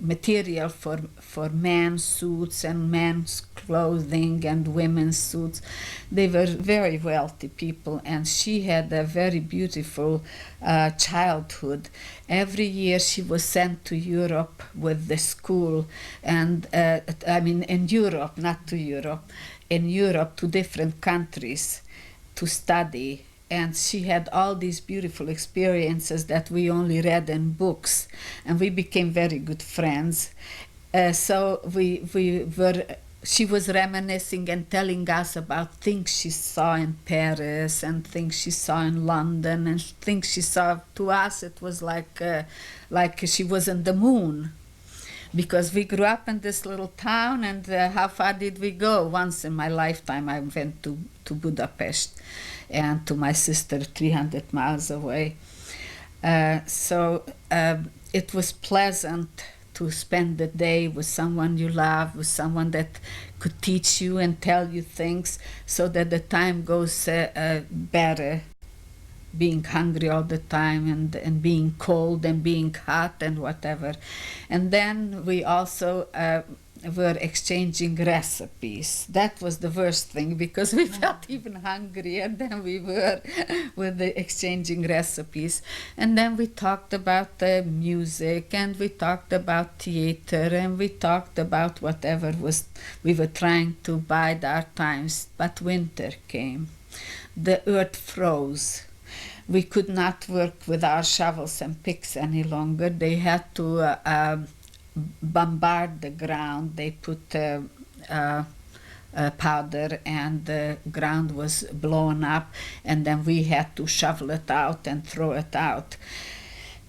material for men's suits and men's clothing and women's suits. They were very wealthy people, and she had a very beautiful childhood. Every year she was sent to Europe with the school, and in Europe, not to Europe, in Europe to different countries to study. And she had all these beautiful experiences that we only read in books, and we became very good friends. So she was reminiscing and telling us about things she saw in Paris and things she saw in London and things she saw. To us, it was like she was on the moon, because we grew up in this little town, and how far did we go? Once in my lifetime I went to Budapest, and to my sister 300 miles away. So it was pleasant to spend the day with someone you love, with someone that could teach you and tell you things, so that the time goes better. Being hungry all the time, and being cold and being hot and whatever. And then we also were exchanging recipes. That was the worst thing because we felt even hungrier than we were with the exchanging recipes. And then we talked about music, and we talked about theater, and we talked about whatever was we were trying to bide our times. But winter came. The earth froze. We could not work with our shovels and picks any longer. They had to bombard the ground. They put powder, and the ground was blown up, and then we had to shovel it out and throw it out.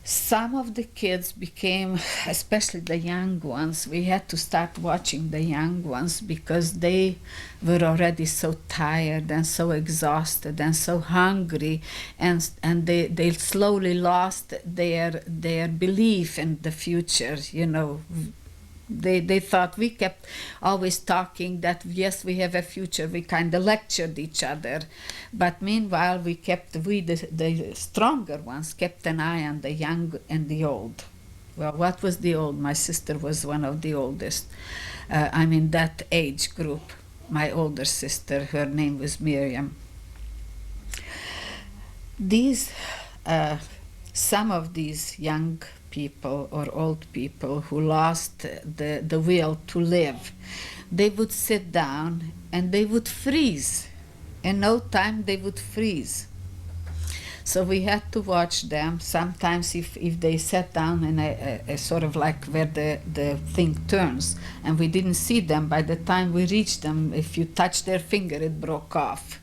Some of the kids became, especially the young ones, we had to start watching the young ones because they were already so tired and so exhausted and so hungry, and they slowly lost their belief in the future, you know. They thought, we kept always talking that yes, we have a future. We kind of lectured each other, but meanwhile we the stronger ones kept an eye on the young and the old. Well, what was the old? My sister was one of the oldest. I'm in that age group. My older sister, her name was Miriam. These some of these young people or old people who lost the will to live, they would sit down and they would freeze. In no time they would freeze. So we had to watch them. Sometimes if they sat down in a sort of like where the thing turns and we didn't see them, by the time we reached them, if you touched their finger, it broke off.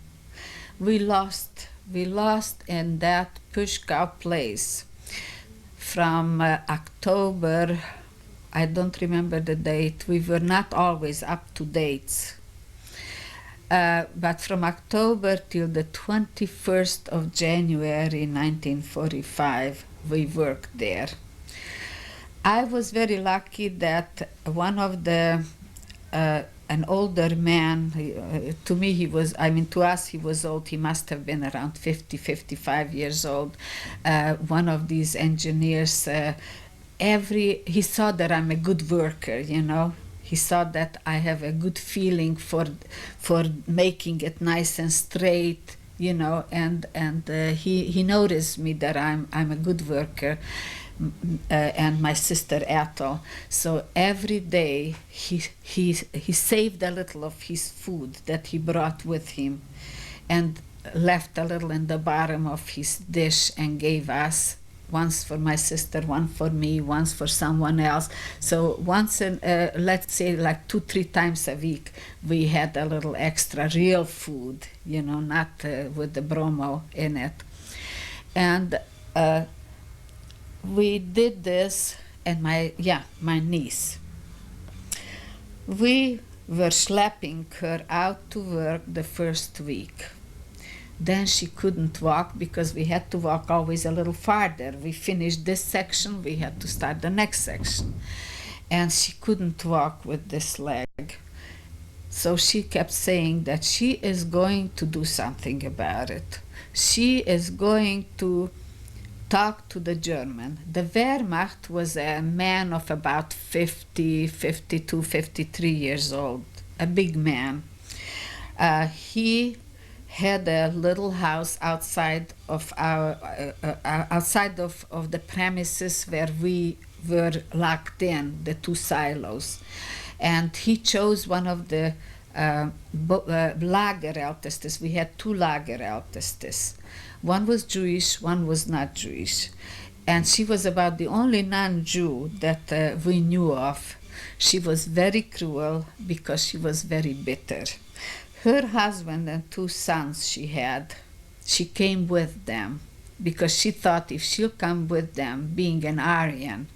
We lost in that Pushkow place. From October, I don't remember the date, we were not always up to dates. But from October till the 21st of January 1945, we worked there. I was very lucky that one of the an older man, to me he was, I mean to us he was old, he must have been around 50, 55 years old. One of these engineers, he saw that I'm a good worker, you know. He saw that I have a good feeling for making it nice and straight, you know, and he noticed me that I'm a good worker. And my sister Ethel. So every day he saved a little of his food that he brought with him and left a little in the bottom of his dish and gave us, once for my sister, one for me, once for someone else. So once in, let's say like 2-3 times a week, we had a little extra real food, you know, not with the bromo in it. And we did this, and my niece. We were schlepping her out to work the first week. Then she couldn't walk because we had to walk always a little farther. We finished this section, we had to start the next section. And she couldn't walk with this leg. So she kept saying that she is going to do something about it. She is going to talk to the German. The Wehrmacht was a man of about 50, 52, 53 years old, a big man. He had a little house outside of the premises where we were locked in, the 2 silos. And he chose one of the Lagerältestes. We had 2 Lagerältestes. One was Jewish, one was not Jewish. And she was about the only non-Jew that we knew of. She was very cruel because she was very bitter. Her husband and 2 sons she came with them because she thought if she'll come with them, being an Aryan,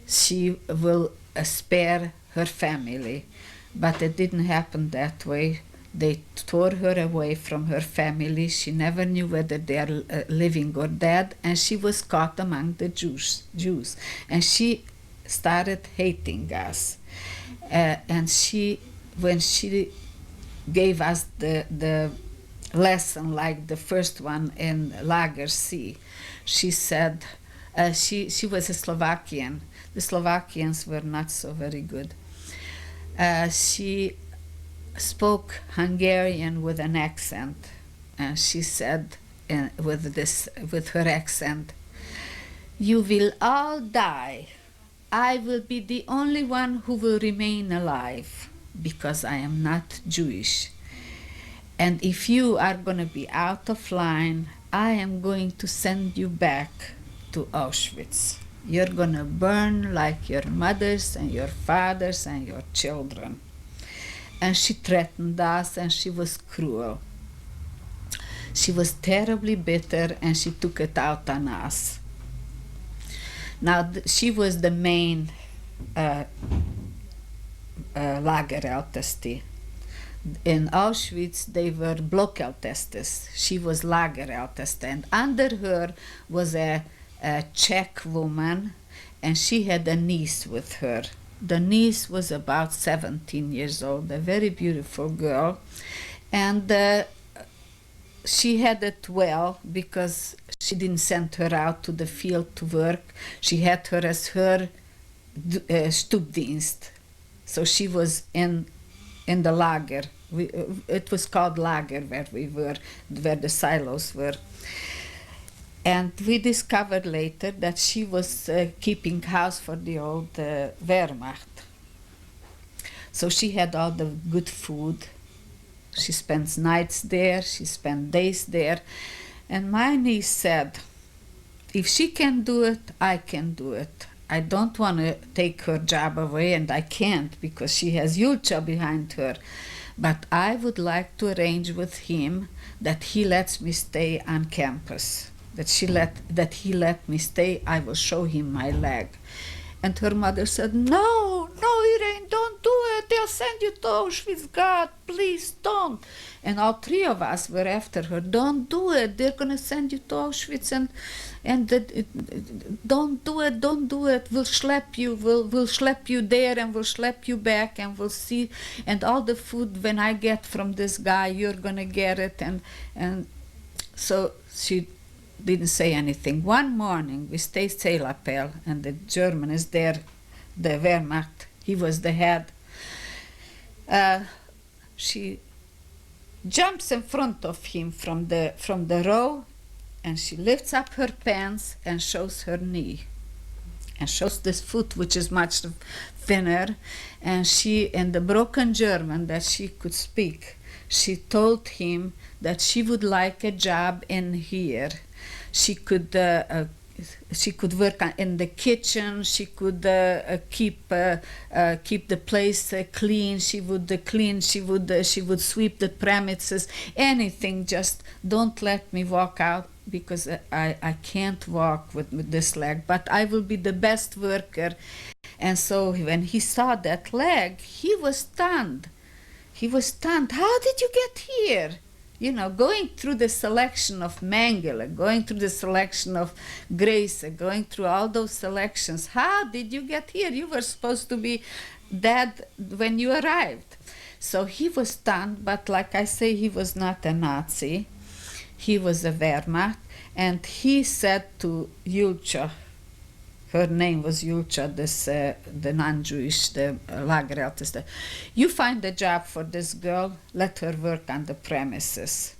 she will spare her family. But it didn't happen that way. They tore her away from her family. She never knew whether they are living or dead, and she was caught among the Jews. And she started hating us. And when she gave us the lesson, like the first one in Lager C, she said, she was a Slovakian. The Slovakians were not so very good. She spoke Hungarian with an accent, and she said, with her accent, "You will all die. I will be the only one who will remain alive because I am not Jewish. And if you are going to be out of line, I am going to send you back to Auschwitz. You're going to burn like your mothers and your fathers and your children." And she threatened us, and she was cruel. She was terribly bitter, and she took it out on us. Now, she was the main Lagerälteste. In Auschwitz, they were Blockältestes. She was Lagerälteste, and under her was a Czech woman, and she had a niece with her. The niece was about 17 years old, a very beautiful girl, and she had it well because she didn't send her out to the field to work. She had her as her Stubdienst. So she was in the lager. It was called lager where we were, where the silos were. And we discovered later that she was keeping house for the old Wehrmacht. So she had all the good food. She spends nights there, she spent days there. And my niece said, "If she can do it, I can do it. I don't want to take her job away, and I can't because she has Julcia behind her. But I would like to arrange with him that he lets me stay on campus. That he let me stay. I will show him my leg." And her mother said, "No, Irene, don't do it. They'll send you to Auschwitz. God, please don't." And all three of us were after her. "Don't do it. They're going to send you to Auschwitz, and don't do it. Don't do it. We'll schlep you. We'll schlep you there, and we'll schlep you back, and we'll see. And all the food when I get from this guy, you're going to get it." And so she didn't say anything. One morning we stayed Seilapel, and the German is there, the Wehrmacht, he was the head. She jumps in front of him from the row, and she lifts up her pants and shows her knee and shows this foot, which is much thinner. And she, in the broken German that she could speak, she told him that she would like a job in here. She could work in the kitchen. She could keep the place clean. She would clean. She would sweep the premises. Anything. Just don't let me walk out because I can't walk with this leg. But I will be the best worker. And so when he saw that leg, he was stunned. He was stunned. "How did you get here?" You know, going through the selection of Mengele, going through the selection of Grace, going through all those selections. How did you get here? You were supposed to be dead when you arrived. So he was stunned, but like I say, he was not a Nazi. He was a Wehrmacht, and he said to Julcia, her name was Julcia, the non-Jewish, the Lagerälteste, "You find a job for this girl, let her work on the premises."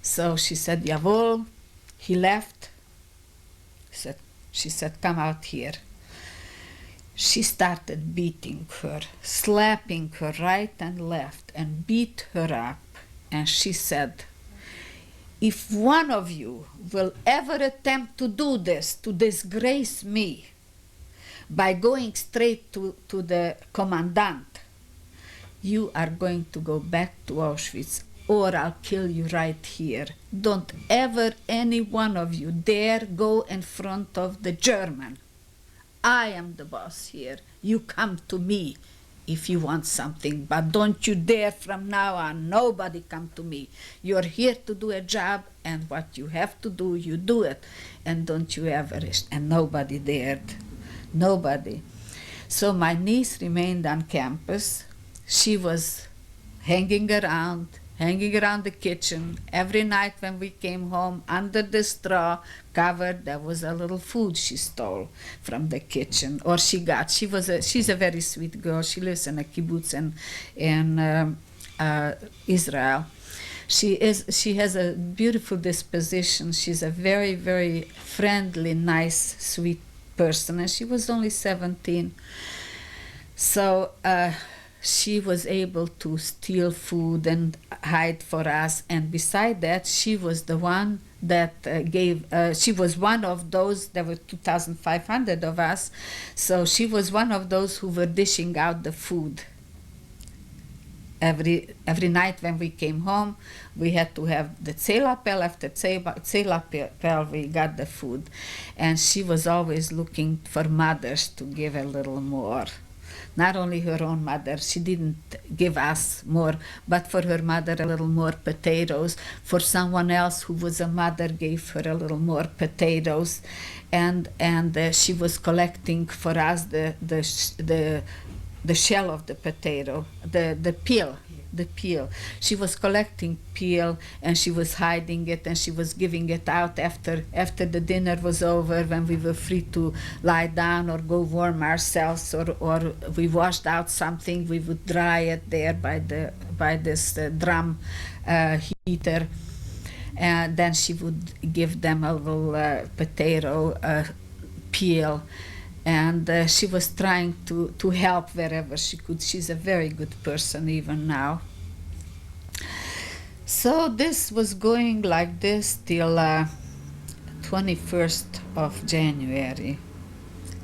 So she said, "Jawohl." He left. She said, "Come out here." She started beating her, slapping her right and left, and beat her up. And she said, "If one of you will ever attempt to do this, to disgrace me, by going straight to the commandant, you are going to go back to Auschwitz, or I'll kill you right here. Don't ever any one of you dare go in front of the German. I am the boss here. You come to me if you want something, but don't you dare from now on. Nobody come to me. You're here to do a job, and what you have to do, you do it. And don't you ever..." And nobody dared. Nobody. So my niece remained on campus. She was hanging around hanging around the kitchen. Every night when we came home, under the straw covered, there was a little food she stole from the kitchen, or she got. She's a very sweet girl. She lives in a kibbutz in Israel. She has a beautiful disposition. She's a very, very friendly, nice, sweet person, and she was only 17. So she was able to steal food and hide for us, and beside that, she was the one that she was one of those. There were 2,500 of us, so she was one of those who were dishing out the food. Every night when we came home, we had to have the tzelapel. After tzelapel, we got the food. And she was always looking for mothers to give a little more. Not only her own mother, she didn't give us more, but for her mother a little more potatoes. For someone else who was a mother, gave her a little more potatoes. And she was collecting for us the shell of the potato, the peel. She was collecting peel, and she was hiding it, and she was giving it out after the dinner was over, when we were free to lie down or go warm ourselves, or we washed out something, we would dry it there by this drum heater, and then she would give them a little potato peel. And she was trying to help wherever she could. She's a very good person even now. So this was going like this till 21st of January.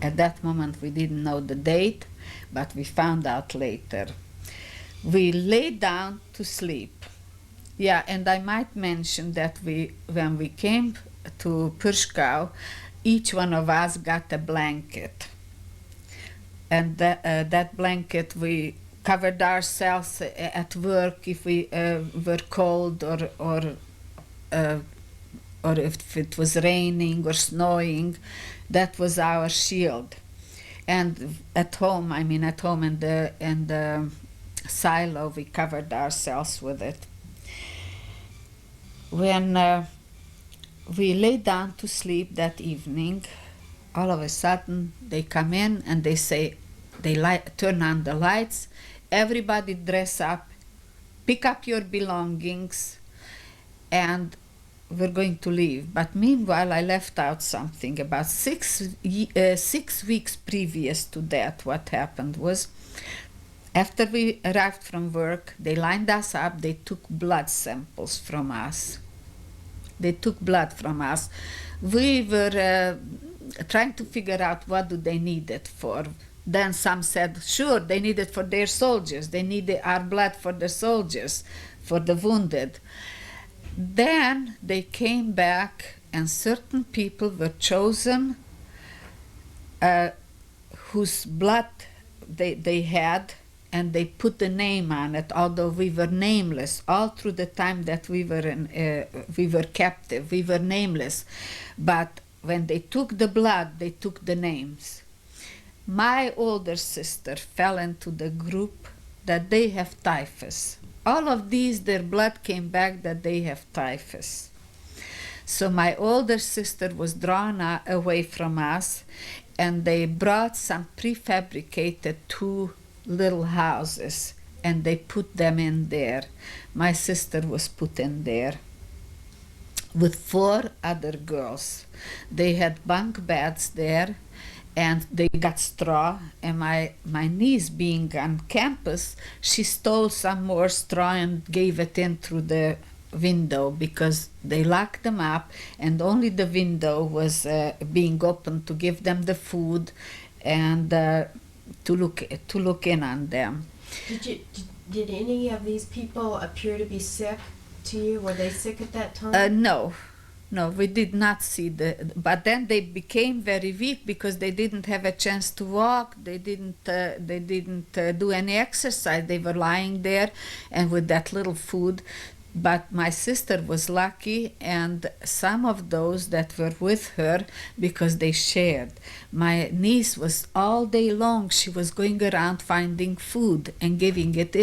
At that moment we didn't know the date, but we found out later. We lay down to sleep. Yeah, and I might mention that when we came to Birkenau, each one of us got a blanket, and that blanket we covered ourselves at work if we were cold, or if it was raining or snowing. That was our shield. And at home in the silo, we covered ourselves with it. When we lay down to sleep that evening, all of a sudden they come in and they say, turn on the lights, everybody dress up, pick up your belongings, and we're going to leave. But meanwhile, I left out something. About 6 weeks previous to that, what happened was, after we arrived from work, they lined us up, they took blood samples from us. They took blood from us. We were trying to figure out what do they need it for. Then some said, sure, they need it for their soldiers. They need our blood for the soldiers, for the wounded. Then they came back, and certain people were chosen whose blood they had, and they put the name on it, although we were nameless. All through the time that we were captive, we were nameless. But when they took the blood, they took the names. My older sister fell into the group that they have typhus. All of these, their blood came back that they have typhus. So my older sister was drawn away from us, and they brought some prefabricated 2 little houses, and they put them in there. My sister was put in there with 4 other girls. They had bunk beds there, and they got straw, and my niece, being on campus, she stole some more straw and gave it in through the window, because they locked them up and only the window was being opened to give them the food and to look in on them. Did any of these people appear to be sick to you? Were they sick at that time? No, we did not see but then they became very weak because they didn't have a chance to walk. They didn't do any exercise. They were lying there and with that little food. But my sister was lucky, and some of those that were with her, because they shared. My niece was all day long, she was going around finding food and giving it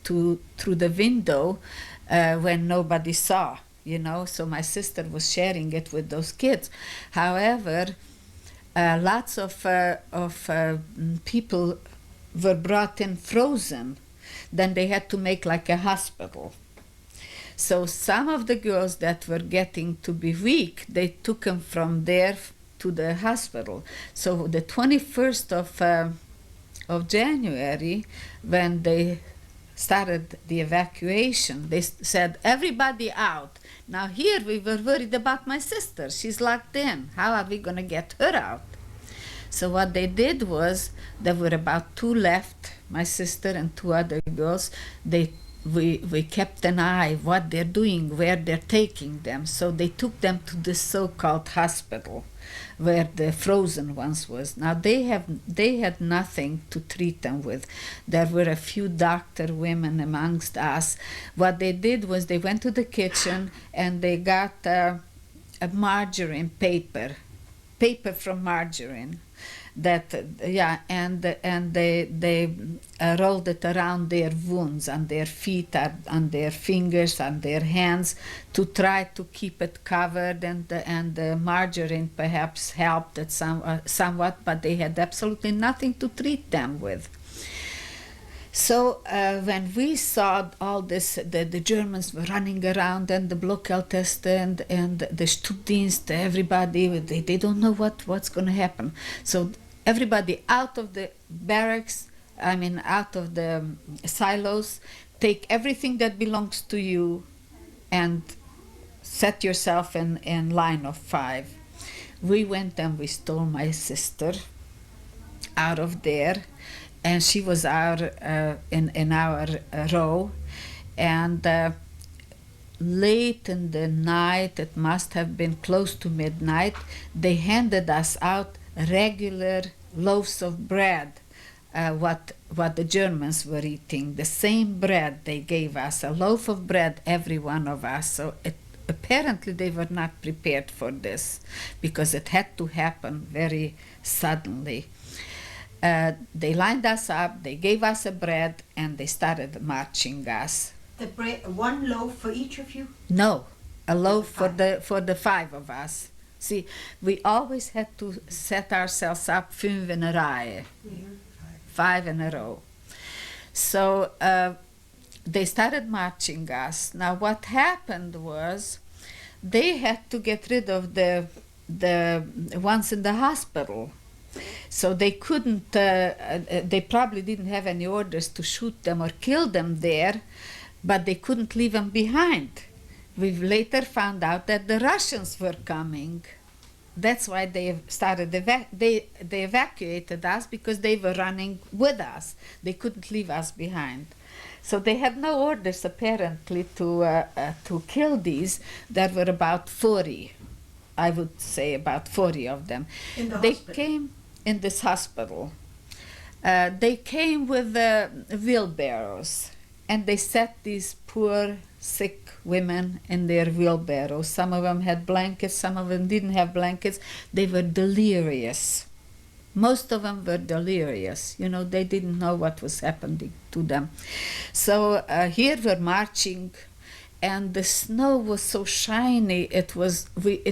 through the window when nobody saw, you know. So my sister was sharing it with those kids. However, lots of people were brought in frozen. Then they had to make like a hospital. So some of the girls that were getting to be weak, they took them from there to the hospital. So the 21st of January, when they started the evacuation, they said, everybody out. Now here we were worried about my sister. She's locked in. How are we going to get her out? So what they did was, there were about 2 left, my sister and 2 other girls. We kept an eye what they're doing, where they're taking them. So they took them to the so-called hospital, where the frozen ones was. Now they had nothing to treat them with. There were a few doctor women amongst us. What they did was they went to the kitchen and they got a margarine paper from margarine. And they rolled it around their wounds, on their feet, on their fingers, on their hands, to try to keep it covered, and the margarine perhaps helped it somewhat, but they had absolutely nothing to treat them with. So when we saw all this, the Germans were running around, and the Blockhälteste and the Stubdienst, everybody, they don't know what's going to happen. So everybody out of the barracks, out of the silos, take everything that belongs to you and set yourself in line of 5. We went and we stole my sister out of there, and she was in our row. And late in the night, it must have been close to midnight, they handed us out regular loaves of bread, what the Germans were eating. The same bread they gave us, a loaf of bread, every one of us. So apparently they were not prepared for this, because it had to happen very suddenly. They lined us up, they gave us a bread, and they started marching us. The bread, 1 loaf for each of you? No, a loaf for the 5 of us. See, we always had to set ourselves up 5 in a rij, 5 in a row. So they started marching us. Now what happened was, they had to get rid of the ones in the hospital. So they couldn't, they probably didn't have any orders to shoot them or kill them there, but they couldn't leave them behind. We later found out that the Russians were coming. That's why they started, they evacuated us, because they were running with us. They couldn't leave us behind. So they had no orders apparently to kill these. There were about 40, I would say about 40 of them. They came in this hospital. They came with wheelbarrows, and they set these poor sick women in their wheelbarrows. Some of them had blankets, some of them didn't have blankets. They were delirious. Most of them were delirious. You know, they didn't know what was happening to them. So here we're marching, and the snow was so shiny. It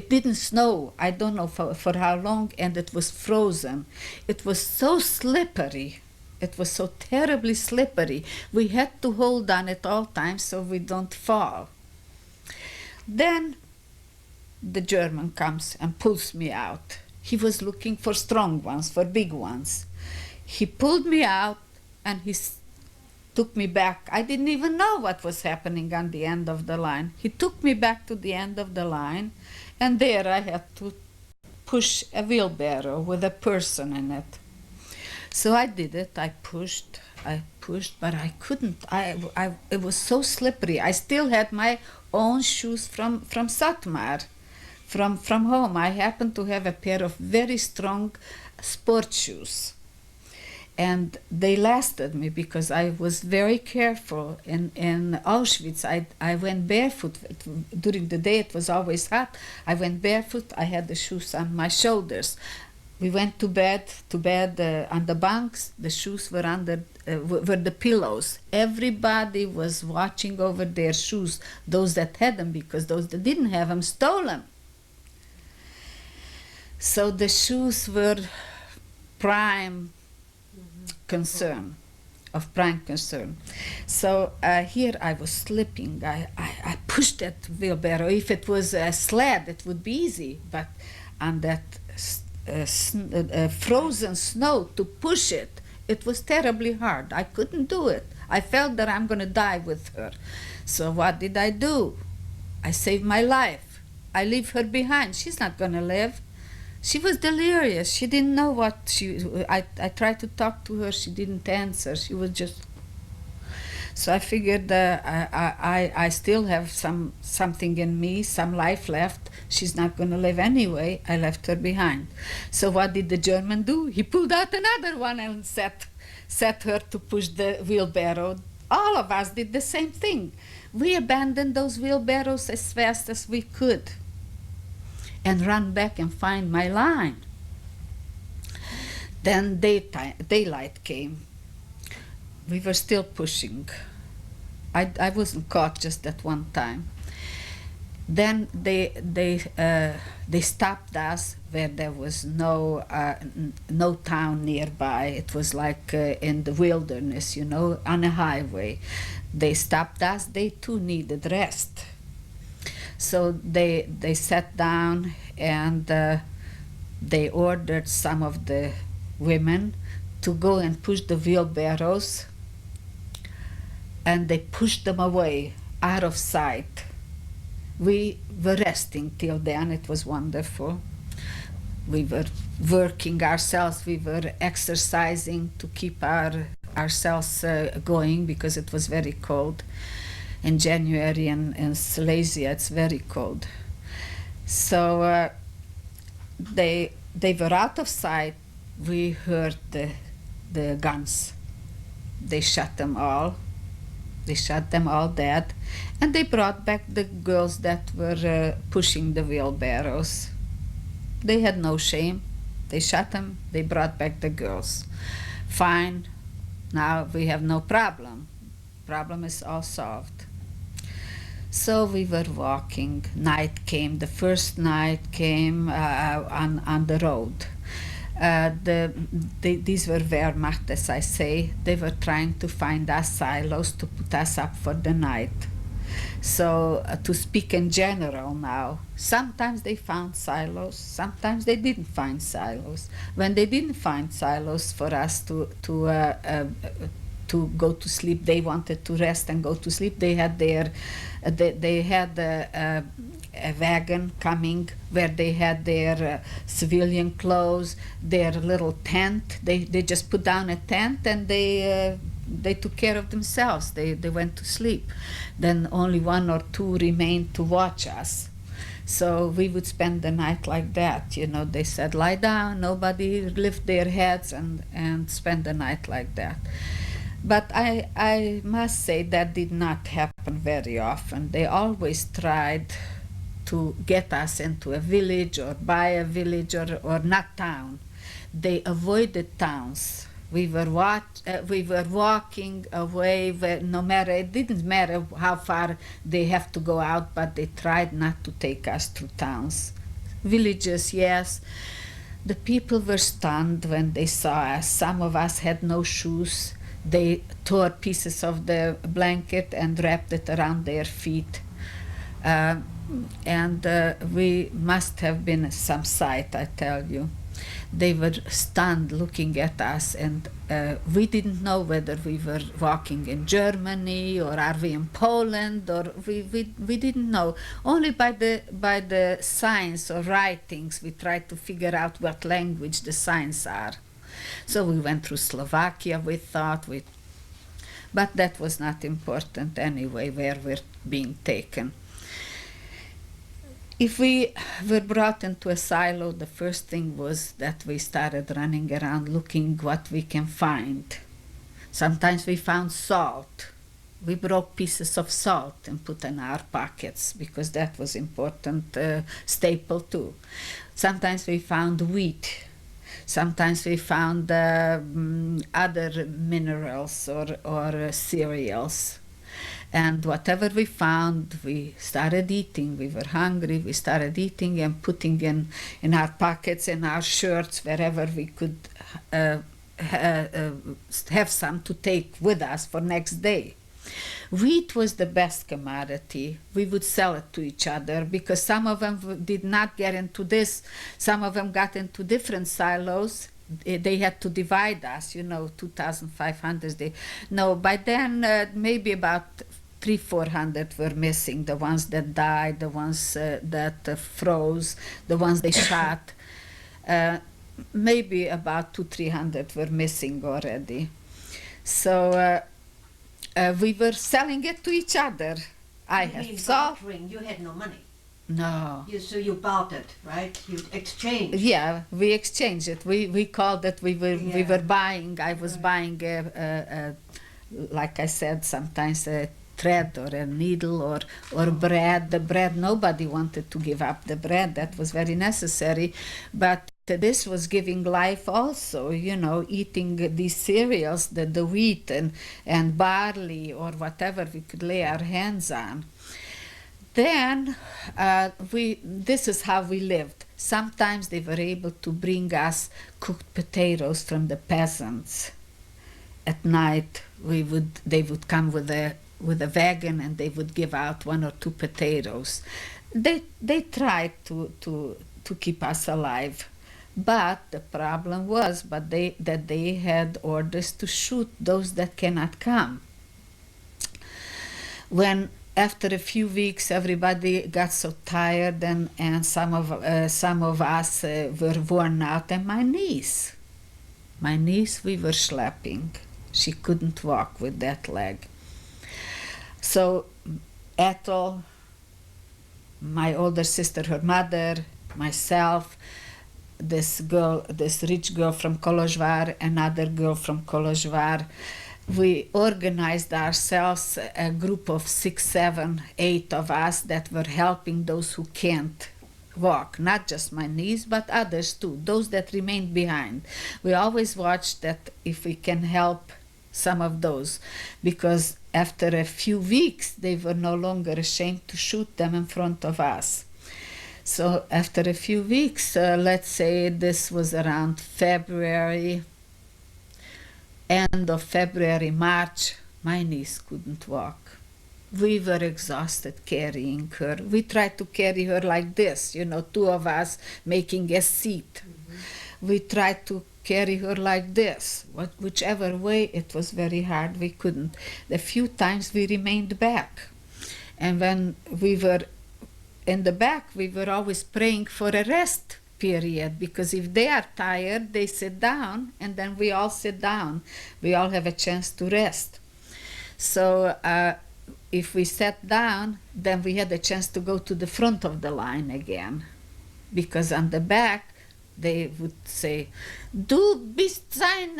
didn't snow, I don't know for how long, and it was frozen. It was so slippery. It was so terribly slippery. We had to hold on at all times so we don't fall. Then the German comes and pulls me out. He was looking for strong ones, for big ones. He pulled me out and he took me back. I didn't even know what was happening on the end of the line. He took me back to the end of the line, and there I had to push a wheelbarrow with a person in it. So I did it. I pushed, but I couldn't. It was so slippery. I still had my own shoes from Satmar, from home. I happened to have a pair of very strong sport shoes, and they lasted me because I was very careful. In Auschwitz, I went barefoot. During the day it was always hot. I went barefoot. I had the shoes on my shoulders. we went to bed on the bunks. The shoes were under were the pillows. Everybody was watching over their shoes. Those that had them, because those that didn't have them stole them. So the shoes were prime concern, of prime concern. So here I was slipping. I pushed that wheelbarrow. If it was a sled, it would be easy, but on that frozen snow, to push it, it was terribly hard. I couldn't do it. I felt that I'm going to die with her. So what did I do? I saved my life. I leave her behind. She's not going to live. She was delirious. She didn't know what I tried to talk to her. She didn't answer. She was just. So I figured I still have something in me, some life left. She's not going to live anyway. I left her behind. So what did the German do? He pulled out another one and set her to push the wheelbarrow. All of us did the same thing. We abandoned those wheelbarrows as fast as we could and run back and find my line. Then daylight came. We were still pushing. I wasn't caught just that one time. Then they stopped us where there was no town nearby. It was like in the wilderness, on a highway. They stopped us. They too needed rest. So they sat down and they ordered some of the women to go and push the wheelbarrows, and they pushed them away, out of sight. We were resting till then. It was wonderful. We were working ourselves. We were exercising to keep ourselves going, because it was very cold. In January in Silesia, it's very cold. So they were out of sight. We heard the guns. They shot them all. They shot them all dead. And they brought back the girls that were pushing the wheelbarrows. They had no shame. They shot them. They brought back the girls. Fine. Now we have no problem. Problem is all solved. So we were walking. Night came. The first night came on the road. These were Wehrmacht, as I say. They were trying to find us silos to put us up for the night. So to speak in general now, sometimes they found silos, sometimes they didn't find silos. When they didn't find silos for us to go to sleep, they wanted to rest and go to sleep. They had a wagon coming where they had their civilian clothes, their little tent. They just put down a tent and they took care of themselves. They went to sleep. Then only one or two remained to watch us. So we would spend the night like that. They said, lie down, nobody lift their heads, and spend the night like that. But I must say that did not happen very often. They always tried to get us into a village or by a village or not town. They avoided towns. We were walking away. It didn't matter how far they have to go out, but they tried not to take us through towns. Villages, yes. The people were stunned when they saw us. Some of us had no shoes. They tore pieces of the blanket and wrapped it around their feet. And we must have been some sight, I tell you. They were stunned looking at us, and we didn't know whether we were walking in Germany or are we in Poland, or we didn't know. Only by the signs or writings we tried to figure out what language the signs are. So we went through Slovakia, we thought, but that was not important anyway, where we're being taken. If we were brought into a silo, the first thing was that we started running around looking what we can find. Sometimes we found salt. We broke pieces of salt and put in our pockets, because that was important staple too. Sometimes we found wheat. Sometimes we found other minerals or cereals. And whatever we found, we started eating. We were hungry. We started eating and putting in our pockets, in our shirts, wherever we could have some to take with us for next day. Wheat was the best commodity. We would sell it to each other because some of them did not get into this. Some of them got into different silos. They had to divide us, 2,500. No, by then maybe about 300-400 were missing. The ones that died, the ones that froze, the ones they shot. Maybe about 200-300 were missing already. So we were selling it to each other. I had salt. You had no money. No. So you bought it, right? You exchanged. Yeah, we exchanged it. We called it. We were buying. I was buying, like I said, sometimes a thread or a needle or bread. The bread, nobody wanted to give up the bread. That was very necessary, but this was giving life also, eating these cereals, the wheat and barley or whatever we could lay our hands on. Then this is how we lived. Sometimes they were able to bring us cooked potatoes from the peasants. At night they would come with a wagon and they would give out 1 or 2 potatoes. They tried to keep us alive. But the problem was that they had orders to shoot those that cannot come. When after a few weeks everybody got so tired and some of us were worn out, and my niece we were schlepping. She couldn't walk with that leg. So Ethel, my older sister, her mother, myself, this rich girl from Kolozsvár, another girl from Kolozsvár, we organized ourselves, a group of 6, 7, 8 of us that were helping those who can't walk, not just my niece, but others too, those that remained behind. We always watched that if we can help some of those, because after a few weeks they were no longer ashamed to shoot them in front of us. So after a few weeks, let's say this was around February, end of February, March, my niece couldn't walk. We were exhausted carrying her. We tried to carry her like this, 2 of us making a seat. Mm-hmm. We tried to carry her like this. Whichever way, it was very hard. We couldn't. The few times we remained back. And when we were in the back, we were always praying for a rest period, because if they are tired, they sit down, and then we all sit down. We all have a chance to rest. So if we sat down, then we had a chance to go to the front of the line again, because on the back they would say, "Du bist sein,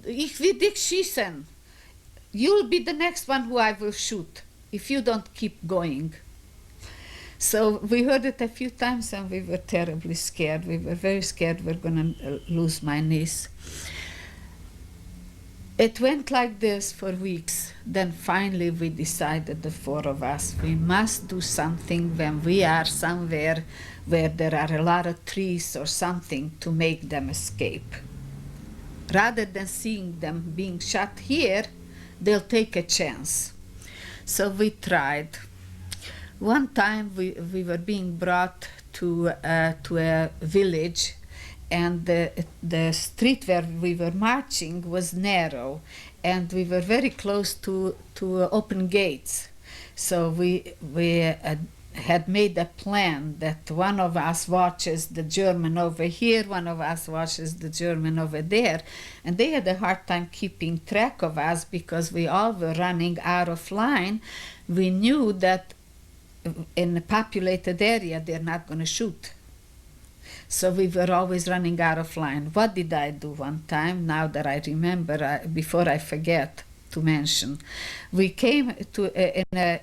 ich will dich schießen. You'll be the next one who I will shoot if you don't keep going." So we heard it a few times and we were terribly scared. We were very scared we're going to lose my niece. It went like this for weeks. Then finally we decided, the 4 of us, we must do something when we are somewhere where there are a lot of trees or something to make them escape. Rather than seeing them being shot here, they'll take a chance. So we tried. One time we were being brought to a village, and the street where we were marching was narrow, and we were very close to open gates. So we had made a plan that one of us watches the German over here, one of us watches the German over there, and they had a hard time keeping track of us because we all were running out of line. We knew that in a populated area they're not going to shoot. So we were always running out of line. What did I do one time, now that I remember, before I forget to mention? We came to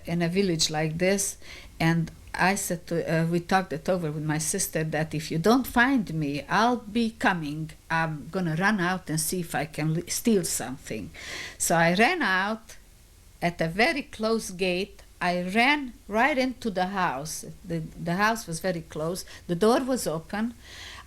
in a village like this, and I said we talked it over with my sister that if you don't find me, I'll be coming. I'm gonna run out and see if I can steal something. So I ran out at a very close gate. I ran right into the house. The house was very close. The door was open.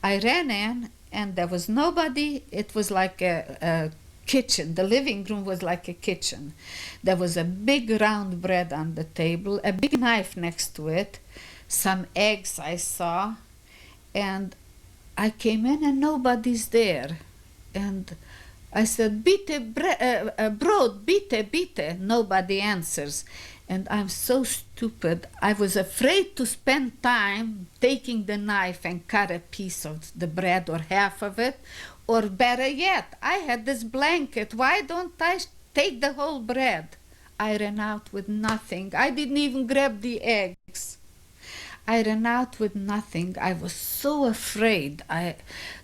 I ran in and there was nobody. It was like a kitchen. The living room was like a kitchen. There was a big round bread on the table, a big knife next to it, some eggs I saw, and I came in and nobody's there. And I said, "Bitte, brod, bitte." Nobody answers. And I'm so stupid. I was afraid to spend time taking the knife and cut a piece of the bread or half of it. Or better yet, I had this blanket. Why don't I take the whole bread? I ran out with nothing. I didn't even grab the eggs. I ran out with nothing. I was so afraid.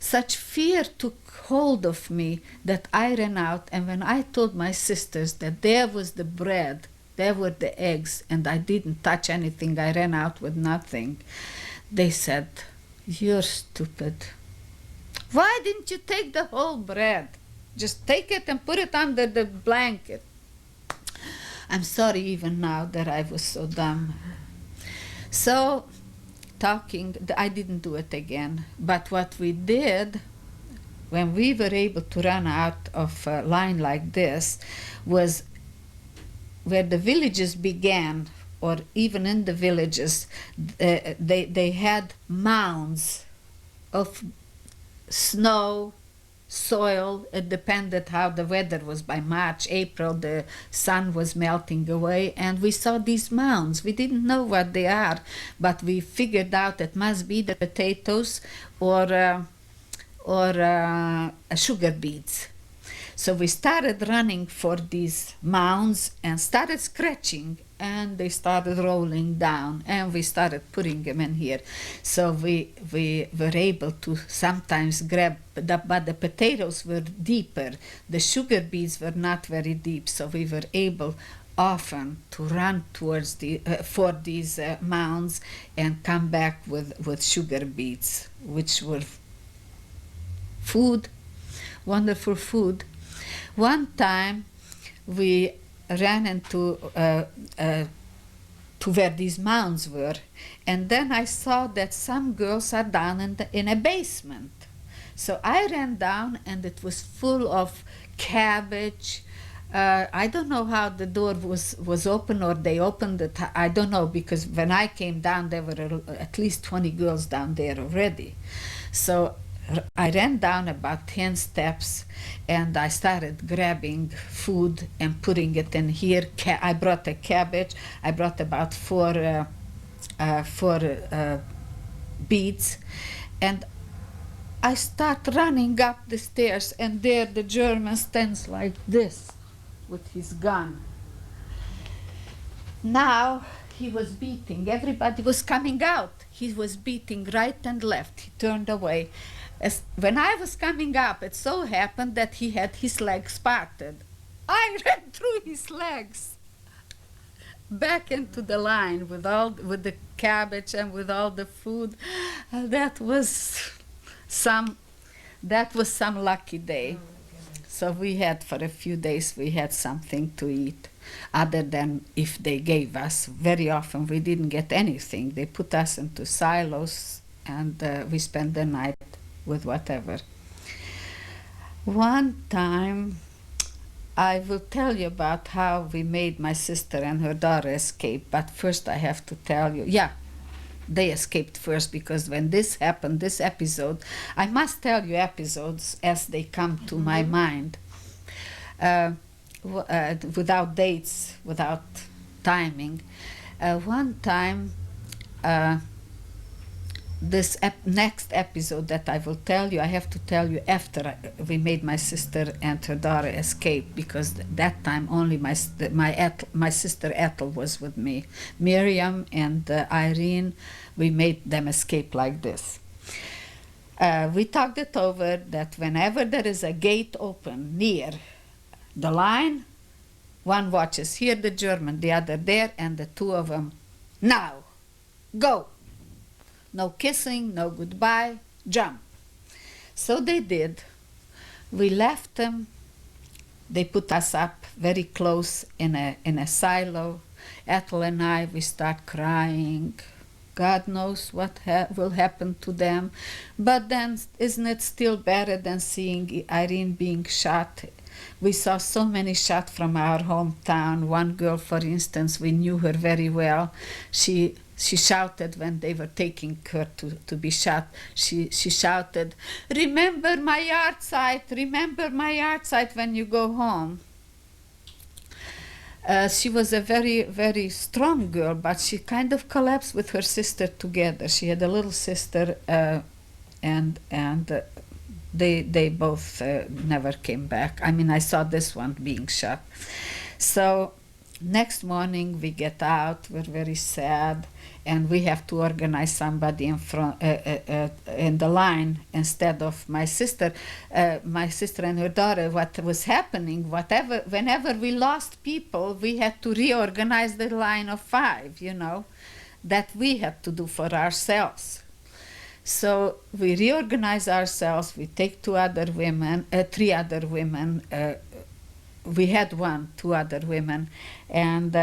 Such fear took hold of me that I ran out. And when I told my sisters that there was the bread, there were the eggs, and I didn't touch anything, I ran out with nothing, they said, "You're stupid. Why didn't you take the whole bread? Just take it and put it under the blanket." I'm sorry even now that I was so dumb. So, I didn't do it again. But what we did, when we were able to run out of a line like this, was where the villages began, or even in the villages, they had mounds of snow, soil. It depended how the weather was. By March, April, the sun was melting away, and we saw these mounds. We didn't know what they are, but we figured out it must be the potatoes or sugar beets. So we started running for these mounds and started scratching, and they started rolling down, and we started putting them in here. So we were able to sometimes grab, but the potatoes were deeper. The sugar beets were not very deep, so we were able often to run towards for these mounds and come back with sugar beets, which were food, wonderful food. One time we ran into to where these mounds were, and then I saw that some girls are down in a basement. So I ran down, and it was full of cabbage. I don't know how the door was open, or they opened it. I don't know, because when I came down, there were at least 20 girls down there already. So I ran down about 10 steps, and I started grabbing food and putting it in here. I brought a cabbage. I brought about four beets, and I start running up the stairs, and there the German stands like this with his gun. Now he was beating. Everybody was coming out. He was beating right and left. He turned away. When I was coming up, it so happened that he had his legs parted. I ran through his legs back into the line with the cabbage and with all the food. That was some lucky day. So we had, for a few days, we had something to eat, other than if they gave us. Very often we didn't get anything. They put us into silos, and we spent the night with whatever. One time, I will tell you about how we made my sister and her daughter escape, but first I have to tell you, they escaped first, because when this happened, this episode, I must tell you episodes as they come to my mind, without dates, without timing. One time, this next episode that I will tell you, I have to tell you after we made my sister and her daughter escape, because that time only my sister Ethel was with me. Miriam and Irene, we made them escape like this. We talked it over that whenever there is a gate open near the line, one watches here the German, the other there, and the two of them, now Go. No kissing, no goodbye, jump. So they did. We left them. They put us up very close in a silo. Ethel and I, we start crying. God knows what will happen to them. But then, isn't it still better than seeing Irene being shot? We saw so many shots from our hometown. One girl, for instance, we knew her very well. She shouted when they were taking her to be shot. She shouted, "Remember my yard site, remember my yard site when you go home." She was a very, very strong girl, but she kind of collapsed with her sister together. She had a little sister, and they both never came back. I mean, I saw this one being shot. So next morning we get out. We're very sad, and we have to organize somebody in front in the line instead of my sister. My sister and her daughter. What was happening? Whenever we lost people, we had to reorganize the line of 5. You know, that we had to do for ourselves. So we reorganize ourselves. We take 3 other women. We had 2 other women, and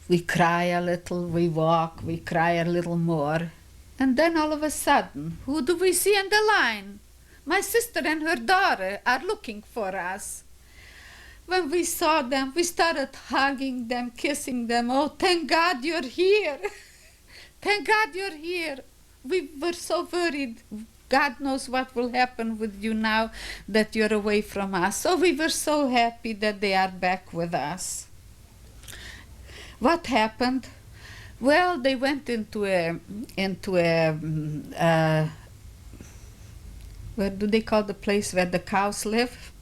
we cry a little, we walk, we cry a little more. And then all of a sudden, who do we see in the line? My sister and her daughter are looking for us. When we saw them, we started hugging them, kissing them. "Oh, thank God you're here. Thank God you're here. We were so worried. God knows what will happen with you now that you're away from us." So we were so happy that they are back with us. What happened? Well, they went into a what do they call the place where the cows live?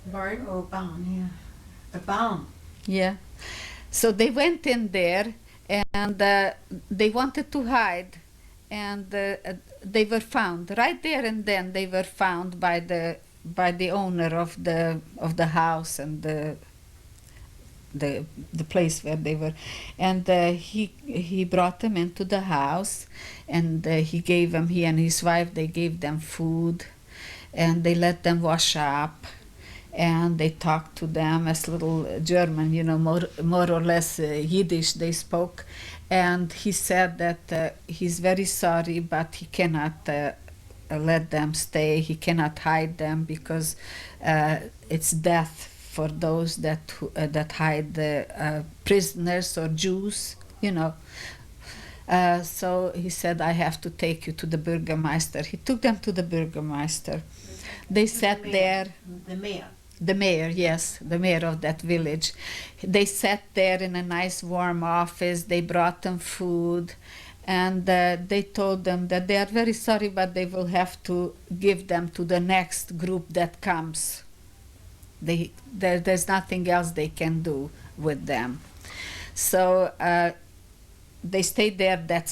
Barn? Oh, barn, yeah. A barn. Yeah. So they went in there, and they wanted to hide, and they were found right there and then. They were found by the owner of the house and the place where they were, and he brought them into the house, and he and his wife, they gave them food, and they let them wash up, and they talked to them as little German, you know, more or less Yiddish they spoke. And he said that he's very sorry, but he cannot let them stay. He cannot hide them because it's death for those that hide the prisoners or Jews, you know. So he said, "I have to take you to the Bürgermeister." He took them to the Bürgermeister. They sat there. The mayor. The mayor, yes, the mayor of that village. They sat there in a nice warm office. They brought them food, and they told them that they are very sorry, but they will have to give them to the next group that comes. There's nothing else they can do with them. So they stayed there that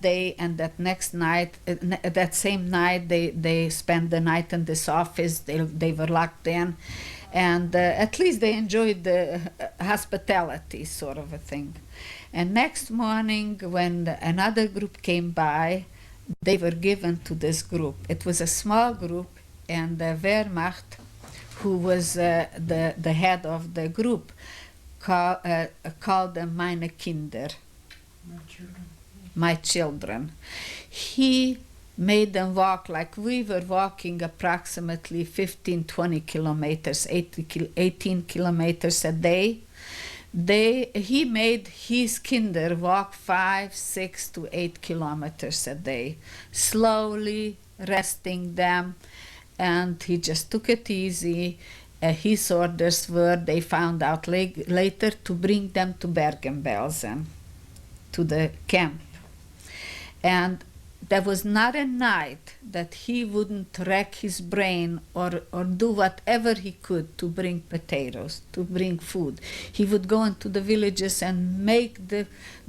day, and that next night, that same night, they spent the night in this office. They were locked in, and at least they enjoyed the hospitality, sort of a thing. And next morning, when another group came by, they were given to this group. It was a small group, and the Wehrmacht, who was the head of the group, called them meine Kinder. My children. He made them walk like we were walking approximately 15-20 kilometers, 18 kilometers a day. He made his kinder walk 5, 6 to 8 kilometers a day, slowly resting them, and he just took it easy. His orders were, they found out later, to bring them to Bergen-Belsen, to the camp. And there was not a night that he wouldn't rack his brain or do whatever he could to bring potatoes, to bring food. He would go into the villages and make the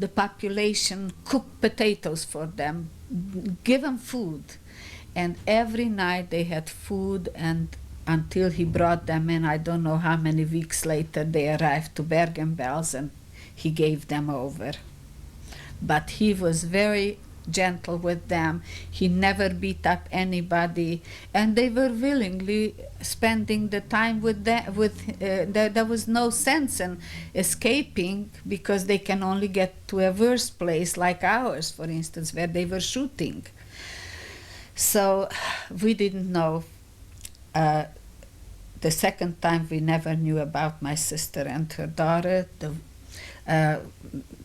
population cook potatoes for them, give them food. And every night they had food, and until he brought them in, I don't know how many weeks later, they arrived to Bergen-Belsen, he gave them over. but he was very gentle with them. He never beat up anybody, and they were willingly spending the time with them. There was no sense in escaping, because they can only get to a worse place like ours, for instance, where they were shooting. So we didn't know. The second time we never knew about my sister and her daughter.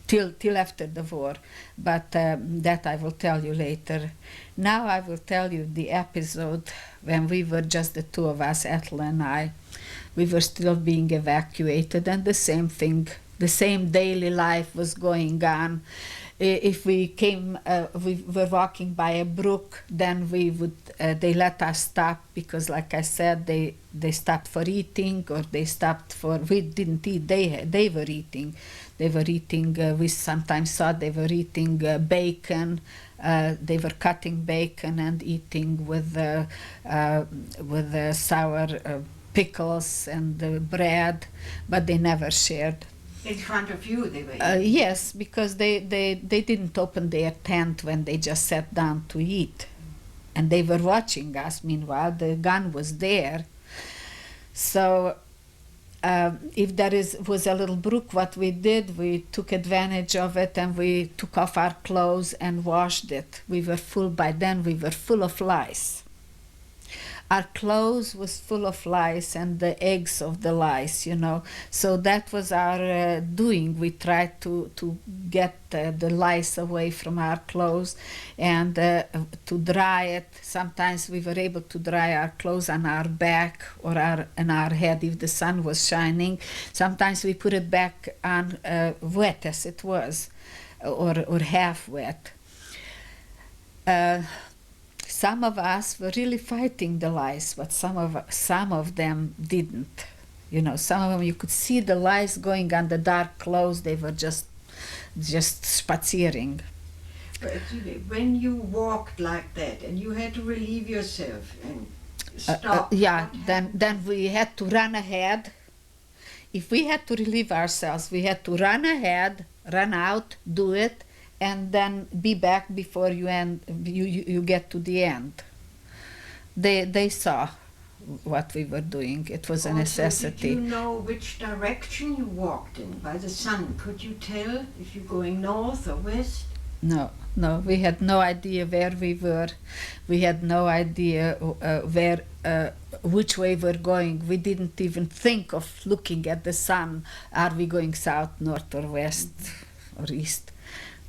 Till after the war, but that I will tell you later. Now I will tell you the episode when we were just the two of us, Ethel and I. We were still being evacuated, and the same thing, the same daily life was going on. If we were walking by a brook, then they let us stop, because like I said, they stopped for eating, or they stopped for, we didn't eat, they were eating. They were eating, we sometimes saw they were eating bacon. They were cutting bacon and eating with sour pickles and bread, but they never shared. In front of you they were eating? Yes, because they didn't open their tent when they just sat down to eat. And they were watching us. Meanwhile, the gun was there. So if there was a little brook, what we did, we took advantage of it, and we took off our clothes and washed it. We were full of lice. Our clothes was full of lice, and the eggs of the lice, So that was our doing. We tried to get the lice away from our clothes, and to dry it. Sometimes we were able to dry our clothes on our back or on our head if the sun was shining. Sometimes we put it back on wet as it was, or half wet. Some of us were really fighting the lice, but some of them didn't. Some of them you could see the lice going on the dark clothes. They were just spaziering. But when you walked like that and you had to relieve yourself and stop, then we had to run ahead. If we had to relieve ourselves, we had to run ahead, run out, do it, and then be back before you get to the end. They saw what we were doing. It was a necessity. Did you know which direction you walked in by the sun? Could you tell if you're going north or west? No, we had no idea where we were. We had no idea which way we're going. We didn't even think of looking at the sun. Are we going south, north, or west, or east?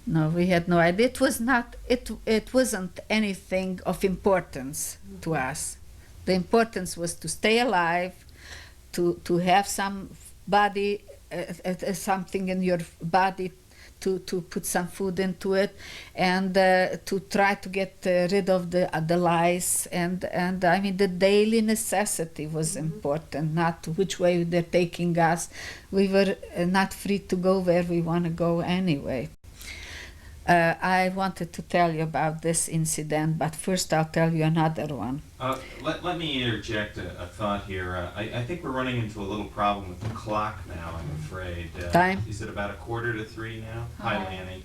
No, we had no idea. It wasn't anything of importance to us. The importance was to stay alive, to have something in your body, to put some food into it, and to try to get rid of the lice. And I mean, the daily necessity was important, not which way they're taking us. We were not free to go where we want to go anyway. I wanted to tell you about this incident, but first I'll tell you another one. Let me interject a thought here. I think we're running into a little problem with the clock now, I'm afraid. Time? Is it about 2:45 now? Hi, Lanny.